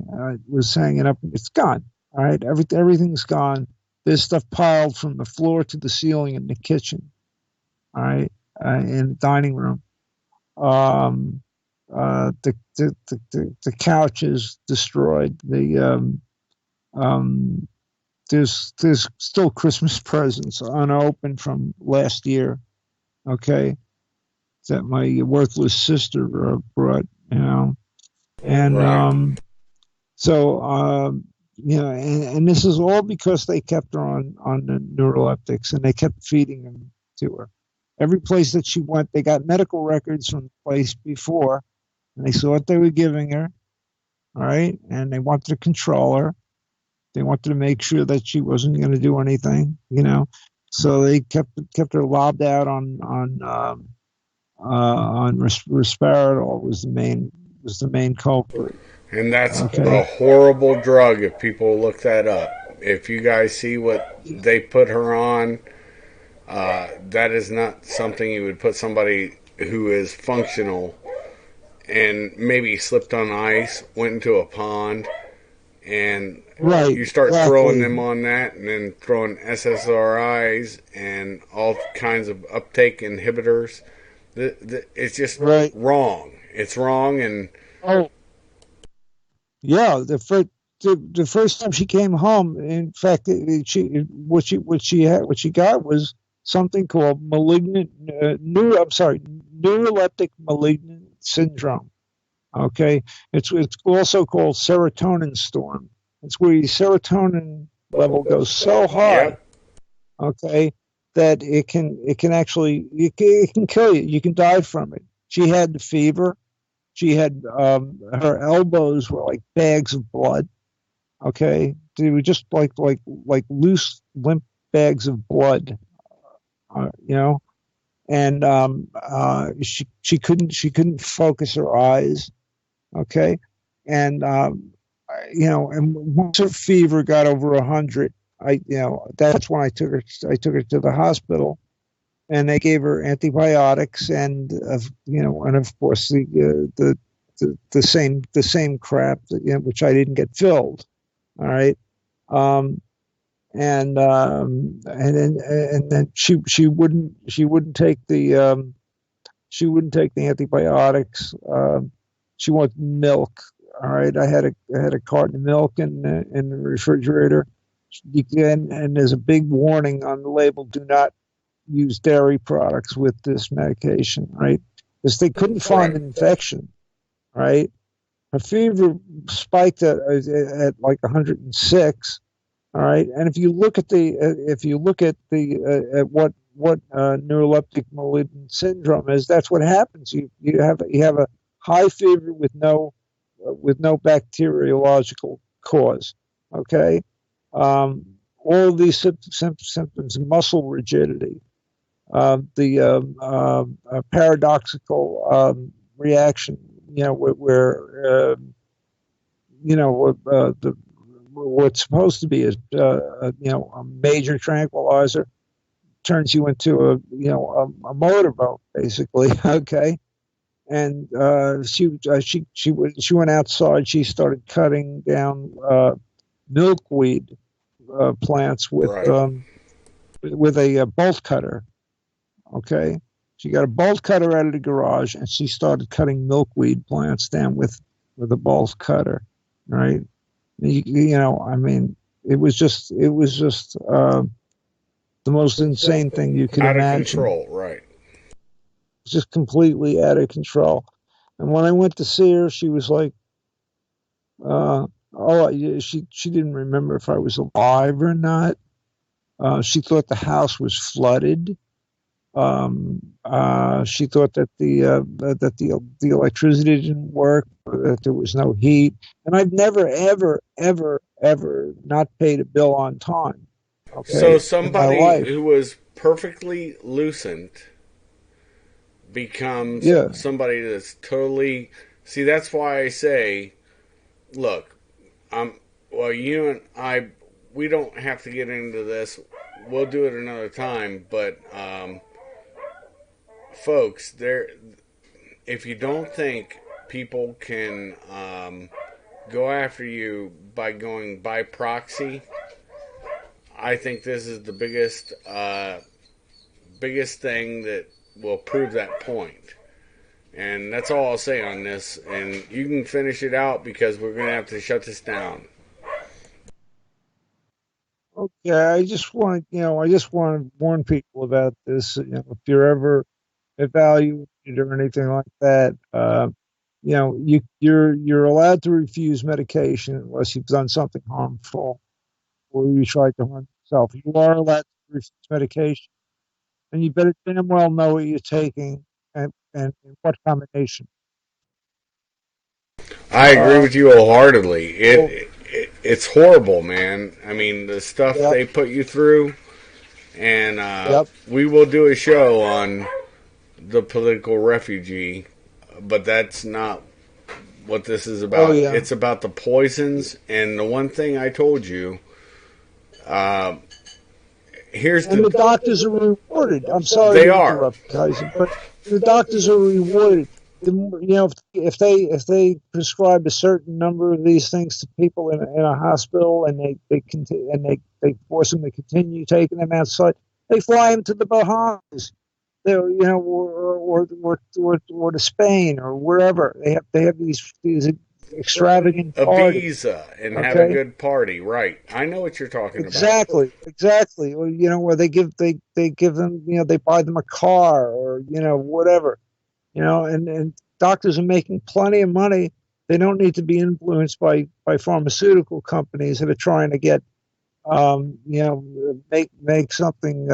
was hanging up. It's gone. All right, everything's gone. There's stuff piled from the floor to the ceiling in the kitchen. All right, in the dining room. The couch is destroyed. There's still Christmas presents unopened from last year. Okay, that my worthless sister brought. And Right. and this is all because they kept her on the neuroleptics, and they kept feeding them to her. Every place that she went, they got medical records from the place before, and they saw what they were giving her. All right, and they wanted to control her. They wanted to make sure that she wasn't going to do anything, So they kept her lobbed out on Risperidol was the main culprit. And that's a Okay. horrible drug if people look that up. If you guys see what they put her on, that is not something you would put somebody who is functional and maybe slipped on ice, went into a pond, and Right, you start throwing exactly. them on that, and then throwing SSRIs and all kinds of uptake inhibitors. It's just Right. wrong. It's wrong, and Oh, yeah. The first time she came home, in fact, what she got was something called neuroleptic malignant syndrome. Okay, it's also called serotonin storm. It's where your serotonin level goes so high, yep, okay, that it can actually it can kill you. You can die from it. She had the fever. She had her elbows were like bags of blood. Okay, they were just like loose, limp bags of blood. You know, and she couldn't focus her eyes. Okay, and and once her fever got over 100, that's when I took her to the hospital, and they gave her antibiotics, and of course the same crap that, which I didn't get filled. All right. Um, and then she wouldn't take the antibiotics. She wanted milk. All right, I had a carton of milk in the refrigerator. And there's a big warning on the label: do not use dairy products with this medication. Right, because they couldn't find right. an infection. Right, her fever spiked at like 106. All right, and if you look at what neuroleptic malignant syndrome is, that's what happens. You have a high fever with no bacteriological cause. Okay, all of these symptoms: muscle rigidity, the paradoxical reaction. Where the what's supposed to be a major tranquilizer turns you into a motorboat, basically. Okay, and she went outside. She started cutting down milkweed plants Right. with a bolt cutter. Okay, she got a bolt cutter out of the garage, and she started cutting milkweed plants down with a bolt cutter. Right. I mean, it was just the most insane thing you could Out of imagine. control, right. Just completely out of control. And when I went to see her, she was like, "Oh, yeah," she didn't remember if I was alive or not. She thought the house was flooded. She thought that the electricity didn't work, that there was no heat, and I've never, ever, ever, ever not paid a bill on time. So Okay, in my somebody life. who was perfectly lucent becomes Yeah. somebody that's totally. See, that's why I say, look, well, you and I, we don't have to get into this. We'll do it another time. But, folks, if you don't think people can go after you by going by proxy, I think this is the biggest thing that will prove that point. And that's all I'll say on this. And you can finish it out because we're going to have to shut this down. Okay. I just want to warn people about this. If you're ever evaluated or anything like that, you're allowed to refuse medication unless you've done something harmful or you tried to harm yourself. You are allowed to refuse medication, and you better damn well know what you're taking and in what combination. I agree Uh, with you wholeheartedly. so, It's horrible, man. I mean, the stuff yep, they put you through, and yep. we will do a show on the political refugee, but that's not what this is Oh about. yeah. It's about the poisons, and the one thing I told you. Uh, here's And the the doctors are rewarded. I'm sorry they to are. interrupt, Kaiser, but the doctors are rewarded. if they prescribe a certain number of these things to people in a hospital, and they force them to continue taking them outside, they fly them to the Bahamas, or to Spain or wherever. They have these extravagant A parties. visa and have a Okay, good party, right? I know what you're talking about. exactly. Or, where they give them, they buy them a car, or whatever. And doctors are making plenty of money. They don't need to be influenced by pharmaceutical companies that are trying to get, make something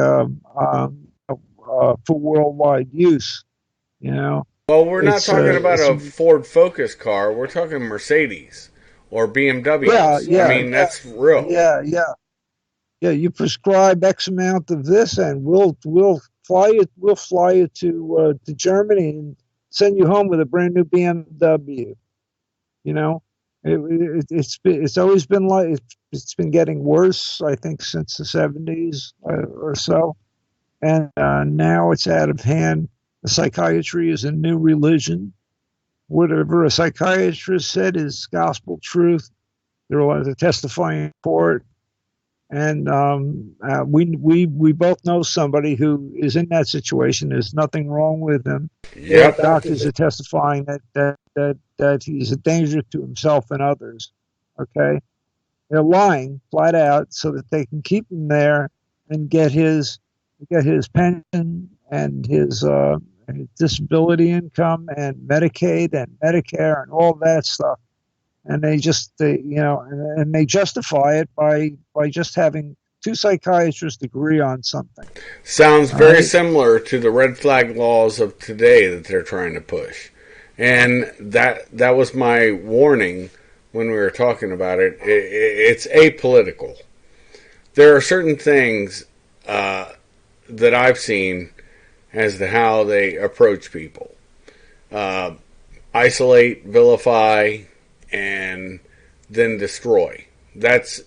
for worldwide use. You know, Well, we're not it's talking about it's a Ford Focus car. We're talking Mercedes or yeah, BMWs. I yeah, mean, that's real. yeah, yeah, yeah. You prescribe X amount of this, and we'll fly you to Germany and send you home with a brand new BMW. You know, it's always been like it's been getting worse. I think since the '70s or so, and now it's out of hand. Psychiatry is a new religion. Whatever a psychiatrist said is gospel truth. They're allowed to testify in court, and we both know somebody who is in that situation. There's nothing wrong with him. Yep. Doctors are testifying that he's a danger to himself and others. Okay, they're lying flat out so that they can keep him there and get his pension and his disability income and Medicaid and Medicare and all that stuff. And they justify it by just having two psychiatrists agree on something. Sounds All very right. similar to the red flag laws of today that they're trying to push. And that was my warning when we were talking about it. It's apolitical. There are certain things that I've seen as to how they approach people. Isolate, vilify, and then destroy. This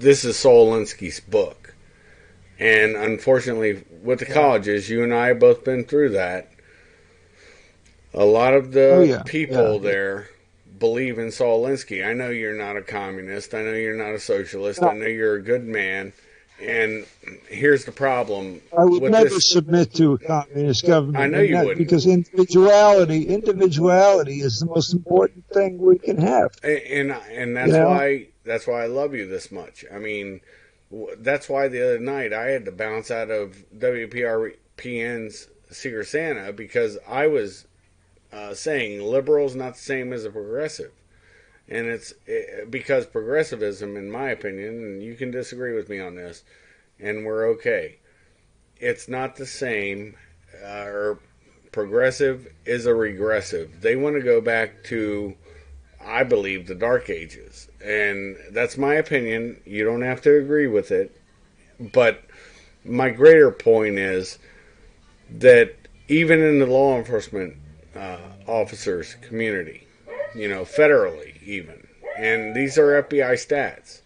is Saul Alinsky's book. And unfortunately, with the colleges, you and I have both been through that. A lot of the people there believe in Saul Alinsky. I know you're not a communist. I know you're not a socialist. I know you're a good man. And here's the problem. I would never submit to a communist government. I know you wouldn't. Because individuality is the most important thing we can have. And that's why I love you this much. I mean, that's why the other night I had to bounce out of WPRPN's Secret Santa, because I was saying liberal's not the same as a progressive. And it's because progressivism, in my opinion, and you can disagree with me on this, and we're okay, it's not the same, or progressive is a regressive. They want to go back to, I believe, the Dark Ages. And that's my opinion. You don't have to agree with it. But my greater point is that even in the law enforcement officers community, federally even, and these are FBI stats,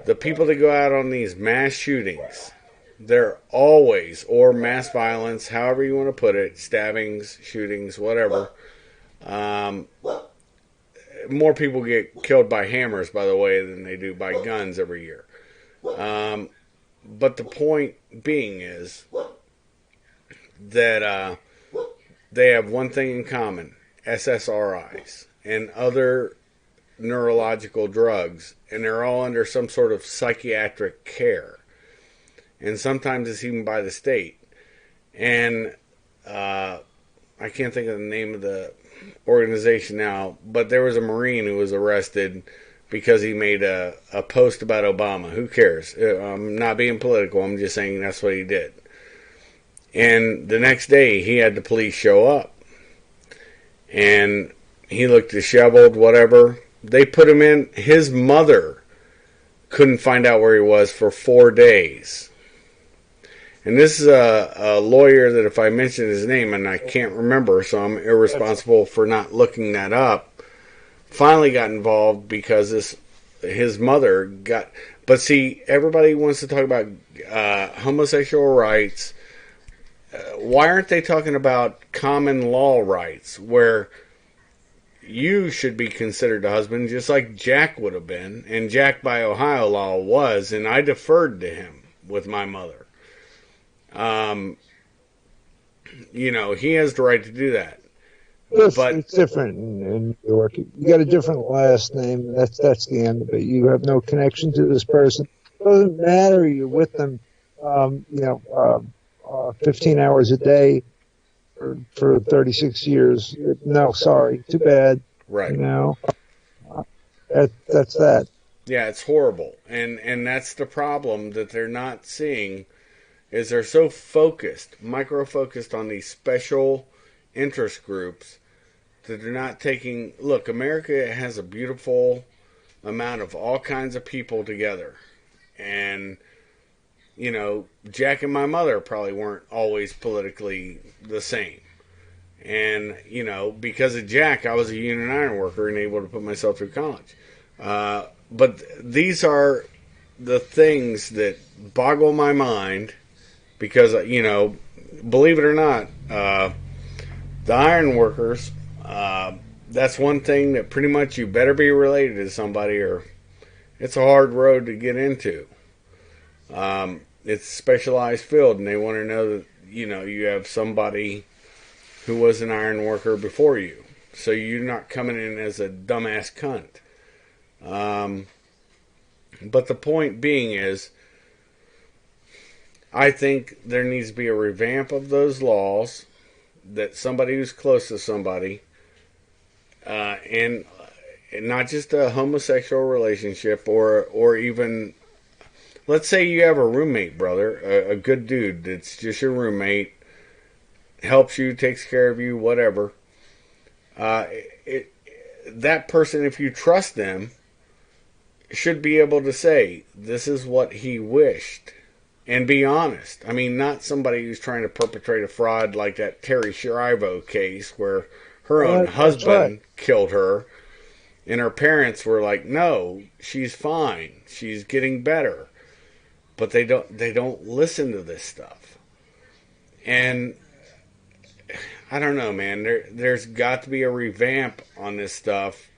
the people that go out on these mass shootings, they're always, or mass violence, however you want to put it, stabbings, shootings, whatever. More people get killed by hammers, by the way, than they do by guns every year. But the point being is that they have one thing in common: SSRIs and other neurological drugs, and they're all under some sort of psychiatric care. And sometimes it's even by the state. And I can't think of the name of the organization now, but there was a Marine who was arrested because he made a post about Obama. Who cares? I'm not being political. I'm just saying that's what he did. And the next day, he had the police show up. And he looked disheveled, whatever. They put him in. His mother couldn't find out where he was for 4 days. And this is a lawyer that, if I mention his name, and I can't remember, so I'm irresponsible for not looking that up, finally got involved because his mother got... But see, everybody wants to talk about homosexual rights, why aren't they talking about common law rights where you should be considered a husband just like Jack would have been, and Jack by Ohio law was, and I deferred to him with my mother. Um, he has the right to do that. It's different in New York. You got a different last name. That's the end of it. You have no connection to this person. It doesn't matter. You're with them, 15 hours a day for 36 years. No, sorry, too bad. Right. That's that. Yeah, it's horrible, and that's the problem that they're not seeing. Is they're so focused, micro-focused on these special interest groups that they're not taking... Look, America has a beautiful amount of all kinds of people together. And, Jack and my mother probably weren't always politically the same. And, because of Jack, I was a union iron worker and able to put myself through college. But these are the things that boggle my mind because, believe it or not, the iron workers, that's one thing that pretty much you better be related to somebody or it's a hard road to get into. It's a specialized field and they want to know that, you have somebody who was an iron worker before you. So you're not coming in as a dumbass cunt. But the point being is, I think there needs to be a revamp of those laws that somebody who's close to somebody, and not just a homosexual relationship or even, let's say you have a roommate, brother, a good dude that's just your roommate, helps you, takes care of you, whatever. That person, if you trust them, should be able to say, this is what he wished. And be honest. I mean, not somebody who's trying to perpetrate a fraud like that Terry Schiavo case where her own husband killed her. And her parents were like, no, she's fine. She's getting better. But they don't listen to this stuff. And I don't know, man. There's got to be a revamp on this stuff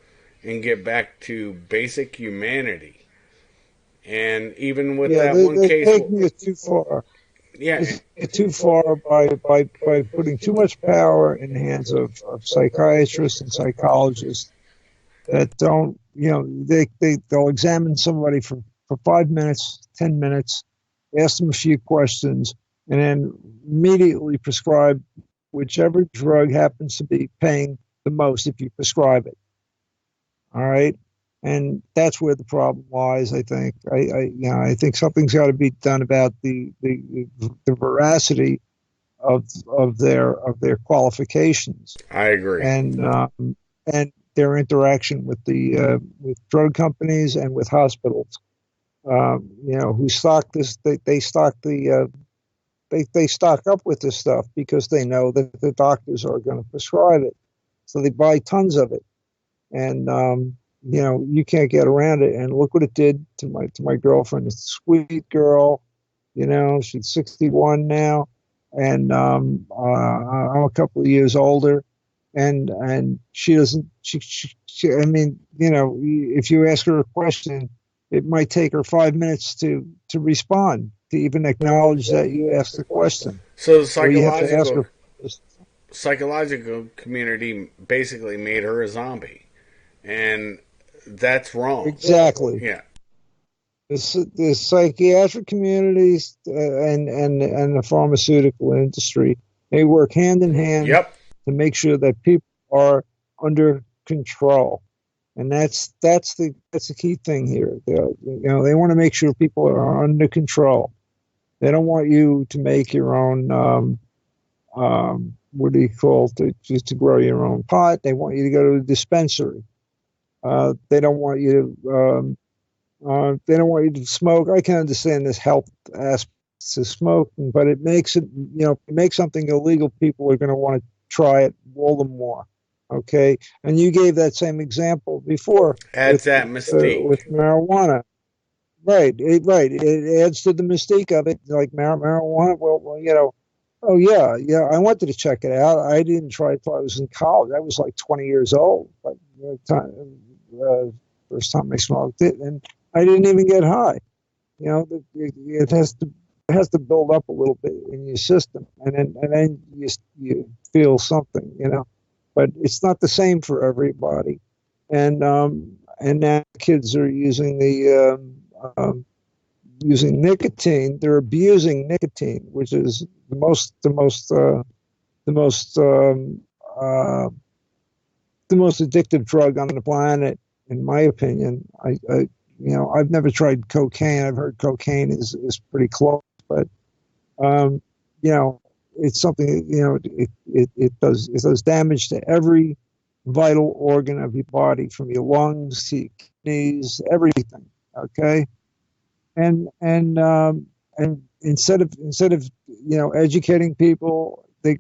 and get back to basic humanity. And even with that one case, they're taking it too far. Yeah, it's too far by putting too much power in the hands of psychiatrists and psychologists that don't, they'll examine somebody for 5 minutes, 10 minutes, ask them a few questions, and then immediately prescribe whichever drug happens to be paying the most if you prescribe it. All right. And that's where the problem lies. I think. I think something's got to be done about the veracity of their qualifications. I agree. And their interaction with the with drug companies and with hospitals. Who stock this? They stock the they stock up with this stuff because they know that the doctors are going to prescribe it, so they buy tons of it, and you can't get around it. And look what it did to my girlfriend. It's a sweet girl, she's 61 now, and I'm a couple of years older, and she doesn't. I mean, if you ask her a question, it might take her 5 minutes to respond, to even acknowledge that you asked the question. So the psychological community basically made her a zombie. And that's wrong. Exactly. Yeah. The psychiatric communities and the pharmaceutical industry, they work hand in hand to make sure that people are under control, and that's the key thing here. They want to make sure people are under control. They don't want you to make your own what do you call it, to grow your own pot. They want you to go to a dispensary. They don't want you to smoke. I can understand this health aspects of smoking, but it makes it, make something illegal. People are going to want to try it all the more. Okay. And you gave that same example before. Adds that mystique. With marijuana. Right. It adds to the mystique of it. Like marijuana. Well, Oh yeah, yeah. I wanted to check it out. I didn't try it till I was in college. I was like 20 years old. But the time, first time I smoked it, and I didn't even get high. You know, it has to build up a little bit in your system, and then you feel something. You know, but it's not the same for everybody. And now kids are using using nicotine. They're abusing nicotine, which is the most the most addictive drug on the planet, in my opinion. I've never tried cocaine. I've heard cocaine is pretty close, but um, you know, it's something. It does damage to every vital organ of your body, from your lungs to your kidneys, everything. Okay, and instead of educating people, they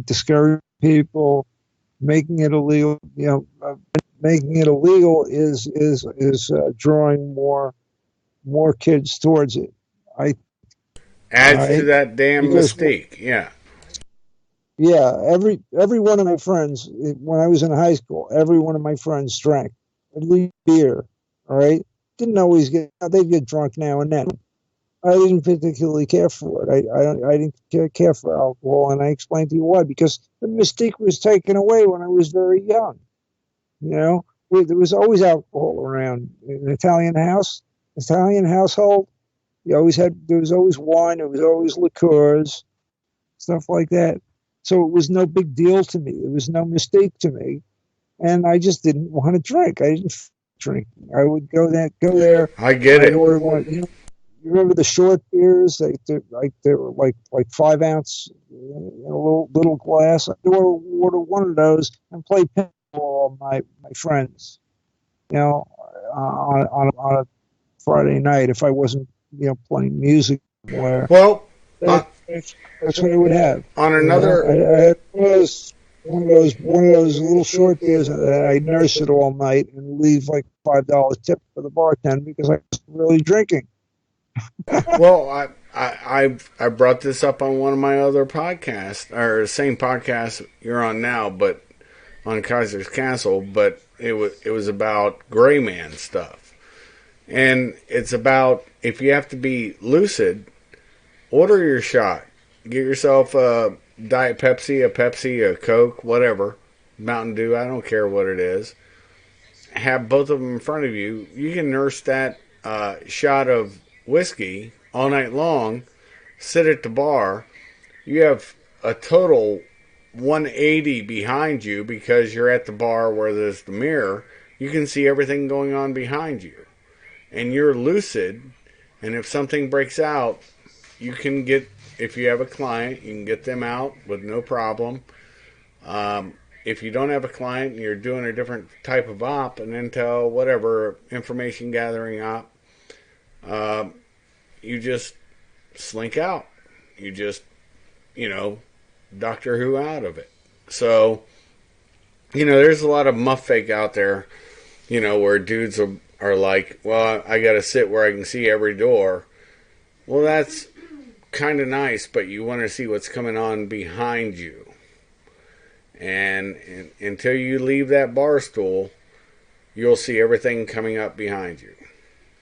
discourage people, making it illegal. Making it illegal is drawing more kids towards it. I Adds to right that damn because mystique. Yeah. yeah, every one of my friends when I was in high school, every one of my friends drank at least beer. All right, didn't always they'd get drunk now and then. I didn't particularly care for it. I didn't care for alcohol, and I explained to you why. Because the mystique was taken away when I was very young. You know, there was always alcohol around in an Italian household. There was always wine, there was always liqueurs, stuff like that. So it was no big deal to me. It was no mistake to me, and I just didn't want to drink. I didn't drink. I would go there, I get and I'd it. order one. You remember the short beers? They were like 5 ounce in a little glass. I'd order one of those and play pinball all night with my friends. You know, on a Friday night if I wasn't playing music somewhere. Well, uh, That, that's what I would have. on You know, another, I had one of those little short beers. I nurse it all night and leave like $5 tip for the bartender because I was really drinking. well, I brought this up on one of my other podcasts, or the same podcast you're on now, but on Kaiser's Castle. But it was about gray man stuff, and it's about if you have to be lucid, order your shot. Get yourself a Diet Pepsi, a Coke, whatever, Mountain Dew. I don't care what it is. Have both of them in front of you. You can nurse that shot of whiskey all night long. Sit at the bar. You have a total 180 behind you because you're at the bar where there's the mirror. You can see everything going on behind you, and you're lucid. And if something breaks out, you can get, if you have a client, you can get them out with no problem. If you don't have a client and you're doing a different type of op, an intel, whatever, information gathering op, you just slink out. You just, you know, Doctor Who out of it. So, there's a lot of muff fake out there, where dudes are like, well, I got to sit where I can see every door. Well, that's kind of nice, but you want to see what's coming on behind you. And until you leave that bar stool, you'll see everything coming up behind you.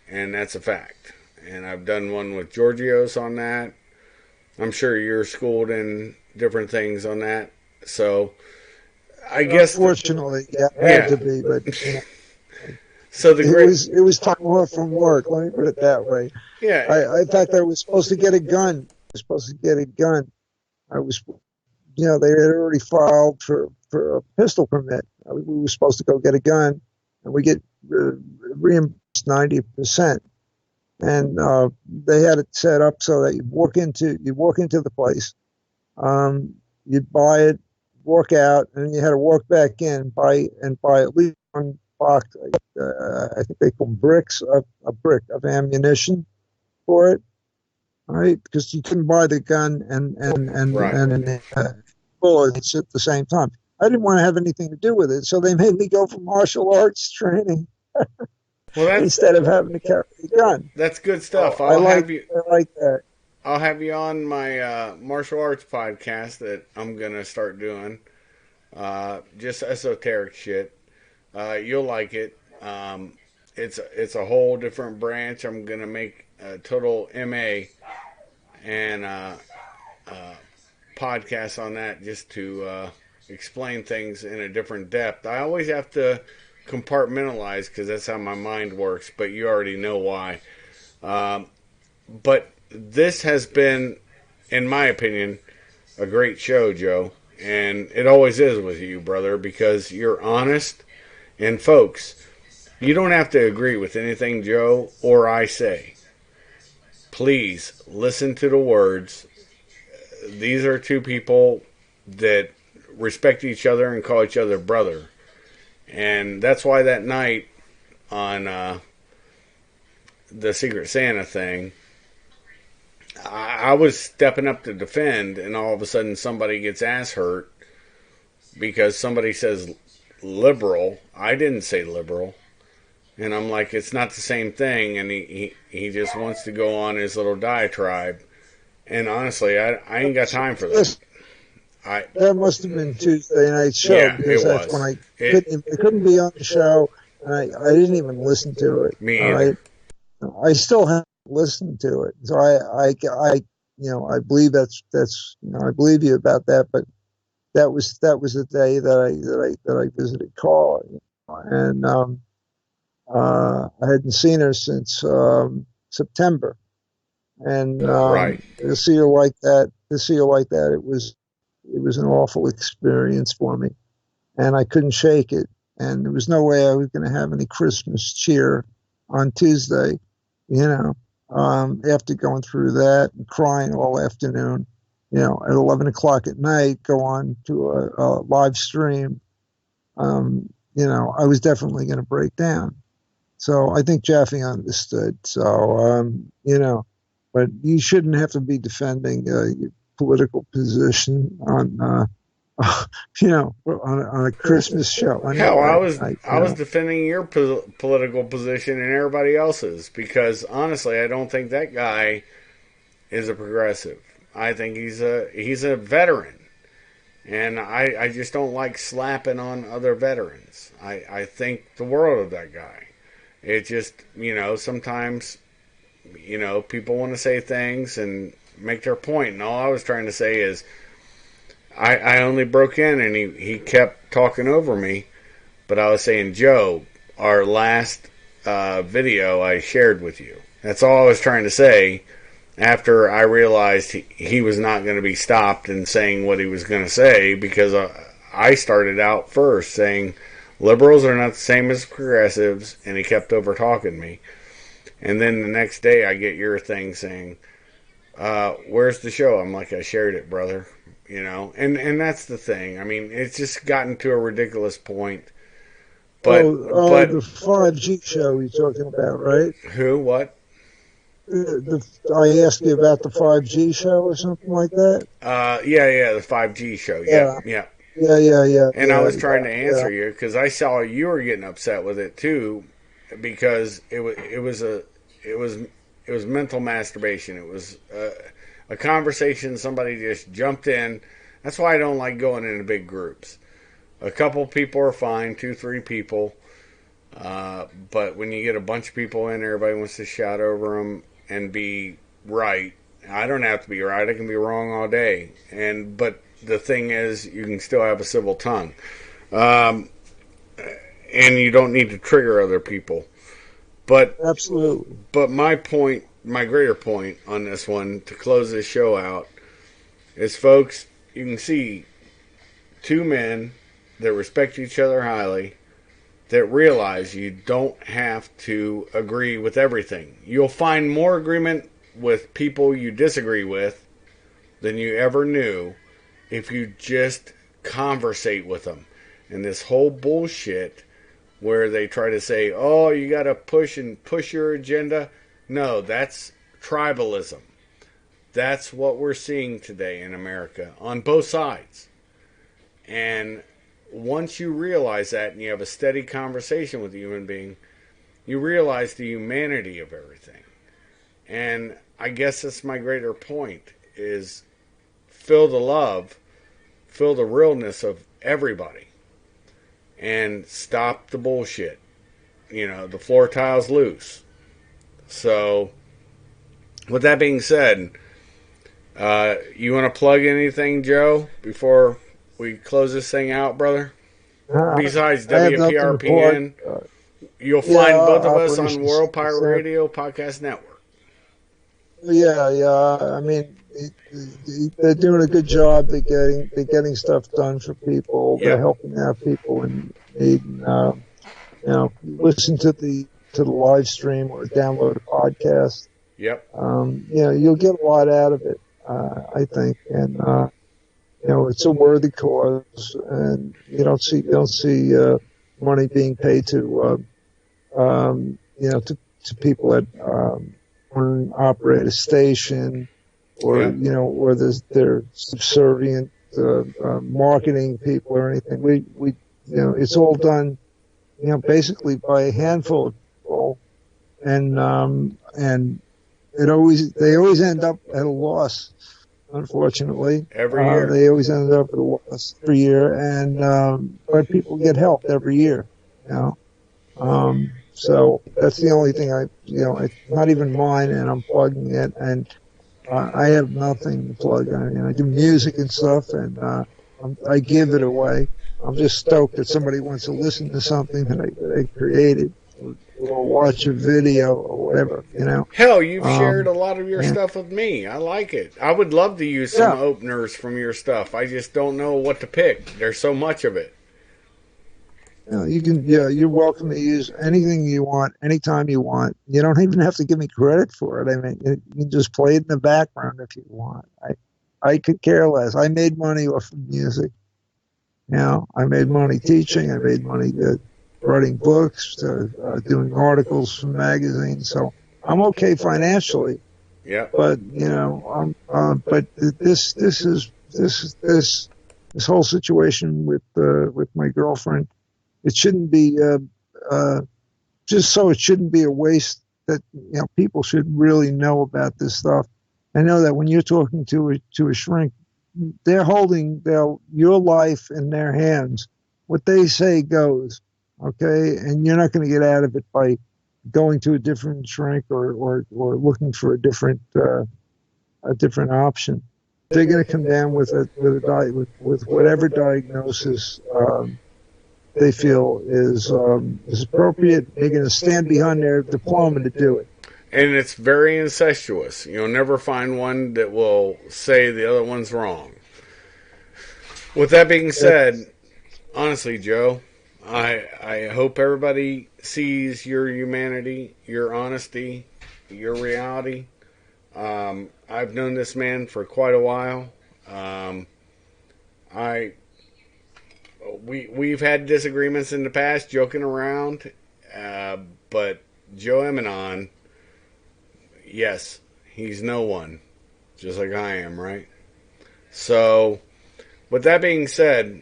And that's a fact. And I've done one with Georgios on that. I'm sure you're schooled in different things on that. So I guess Unfortunately, yeah, I had to be, but so the great it was time off from work. Let me put it that way. yeah. In fact, I was supposed to get a gun. I was supposed to get a gun. I was, they had already filed for a pistol permit. We were supposed to go get a gun, and we get reimbursed 90%. And they had it set up so that you walk into the place, you buy it, walk out, and you had to walk back in, buy at least one box. I think they call bricks of a brick of ammunition for it, right? Because you couldn't buy the gun Right. and bullets at the same time. I didn't want to have anything to do with it, so they made me go for martial arts training Well, instead of having to carry the gun. that's good So stuff. I like that. I'll have you on my martial arts podcast that I'm gonna start doing. Just esoteric shit. You'll like it. It's a whole different branch. I'm gonna make a total MA and uh, podcast on that just to explain things in a different depth. I always have to compartmentalize because that's how my mind works. But you already know why. Um, but this has been, in my opinion, a great show, Joe. And it always is with you, brother, because you're honest. And folks, you don't have to agree with anything Joe or I say. Please listen to the words. These are two people that respect each other and call each other brother. And that's why that night on the Secret Santa thing, I was stepping up to defend, and all of a sudden somebody gets ass hurt because somebody says liberal. I didn't say liberal. And I'm like, it's not the same thing. And he just wants to go on his little diatribe. And honestly, I ain't got time for that. That must have been Tuesday night's show, Yeah, because it that's was. when I couldn't be on the show, and I didn't even listen to it. Me all either. right? I still haven't listened to it, so I believe I believe you about that. But that was the day that I visited Carla, and I hadn't seen her since September, and Right. to see her like that, it was an awful experience for me, and I couldn't shake it. And there was no way I was going to have any Christmas cheer on Tuesday, after going through that and crying all afternoon. At 11 o'clock at night, go on to a live stream. I was definitely going to break down. So I think Jaffe understood. So, but you shouldn't have to be defending your political position on, on a Christmas show. Hell, Anyway, I was defending your political position and everybody else's because honestly, I don't think that guy is a progressive. I think he's a veteran, and I just don't like slapping on other veterans. I think the world of that guy. It just sometimes people want to say things and make their point, and all I was trying to say is I only broke in and he kept talking over me, but I was saying, Joe, our last video I shared with you. That's all I was trying to say after I realized he was not going to be stopped in saying what he was going to say because I started out first saying liberals are not the same as progressives, and he kept over talking me. And then the next day I get your thing saying, where's the show? I'm like, I shared it, brother. And that's the thing. I mean, it's just gotten to a ridiculous point. But the 5G show you're talking about, right? Who? What? I asked you about the 5G show or something like that. Yeah, the 5G show. Yeah. Yeah. And I was trying to answer you because I saw you were getting upset with it too, because it was mental masturbation. It was a conversation. Somebody just jumped in. That's why I don't like going into big groups. A couple people are fine, 2-3 people. But when you get a bunch of people in, everybody wants to shout over them and be right. I don't have to be right. I can be wrong all day. But the thing is, you can still have a civil tongue. And you don't need to trigger other people. But absolutely. But my greater point on this one, to close this show out, is, folks, you can see two men that respect each other highly, that realize you don't have to agree with everything. You'll find more agreement with people you disagree with than you ever knew if you just conversate with them. And this whole bullshit where they try to say, oh, you got to push your agenda. No, that's tribalism. That's what we're seeing today in America on both sides. And once you realize that and you have a steady conversation with a human being, you realize the humanity of everything. And I guess that's my greater point, is feel the love, feel the realness of everybody, and stop the bullshit. The floor tile's loose. So, with that being said, you want to plug anything, Joe, before we close this thing out, brother? Besides I have nothing to plug. WPRPN, you'll find both of us on Operation World Pirate Success. Radio Podcast Network. Yeah. I mean, they're doing a good job. They're getting stuff done for people. Yep. They're helping out people in need. And, listen to the live stream or download a podcast. Yep. You'll get a lot out of it, I think, and it's a worthy cause, and you don't see money being paid to people that want to operate a station, or or they're subservient marketing people or anything. We it's all done basically by a handful of people, and they always end up at a loss. Unfortunately, every year they always end up at a loss every year, and but people get help every year. So that's the only thing it's not even mine, and I'm plugging it, and I have nothing to plug. I mean, I do music and stuff, and I give it away. I'm just stoked that somebody wants to listen to something that I created, or watch a video or whatever, Hell, you've shared a lot of your stuff with me. I like it. I would love to use some openers from your stuff. I just don't know what to pick. There's so much of it. You're welcome to use anything you want, anytime you want. You don't even have to give me credit for it. I mean, you can just play it in the background if you want. I could care less. I made money off of music. I made money teaching. I made money writing books, doing articles for magazines. So I'm okay financially. Yeah. But but this whole situation with my girlfriend, it shouldn't be it shouldn't be a waste. That people should really know about this stuff. I know that when you're talking to a shrink, they're holding your life in their hands. What they say goes, okay? And you're not going to get out of it by going to a different shrink or looking for a different option. They're going to come down with whatever diagnosis they feel is appropriate. They're going to stand behind their diploma to do it. And it's very incestuous. You'll never find one that will say the other one's wrong. With that being said, honestly, Joe, I hope everybody sees your humanity, your honesty, your reality. I've known this man for quite a while. We've had disagreements in the past, joking around, but Joe Emenon, yes, he's no one, just like I am, right? So, with that being said,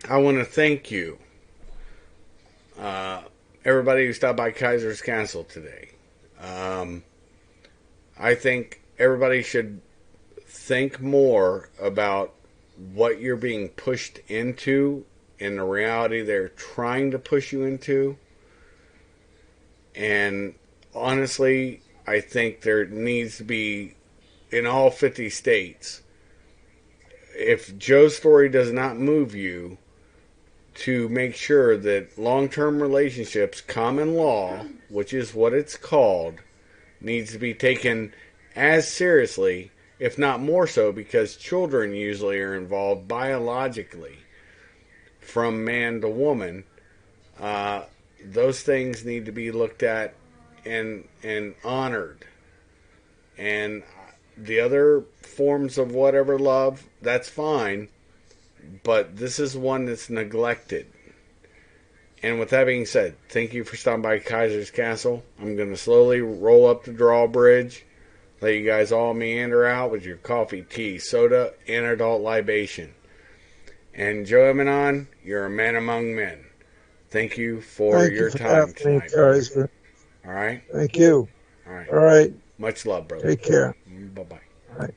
I want to thank you, everybody who stopped by Kaiser's Castle today. I think everybody should think more about what you're being pushed into and the reality they're trying to push you into. And honestly, I think there needs to be, in all 50 states, if Joe's story does not move you, to make sure that long-term relationships, common law, which is what it's called, needs to be taken as seriously, if not more so, because children usually are involved biologically from man to woman. Those things need to be looked at and honored. And the other forms of whatever love, that's fine, but this is one that's neglected. And with that being said, thank you for stopping by Kaiser's Castle. I'm going to slowly roll up the drawbridge, let you guys all meander out with your coffee, tea, soda, and adult libation. And Joe Emenon, you're a man among men. Thank you for your time tonight. Kaiser. All right? Thank you. All right. All right. Much love, brother. Take care. Bye bye. All right.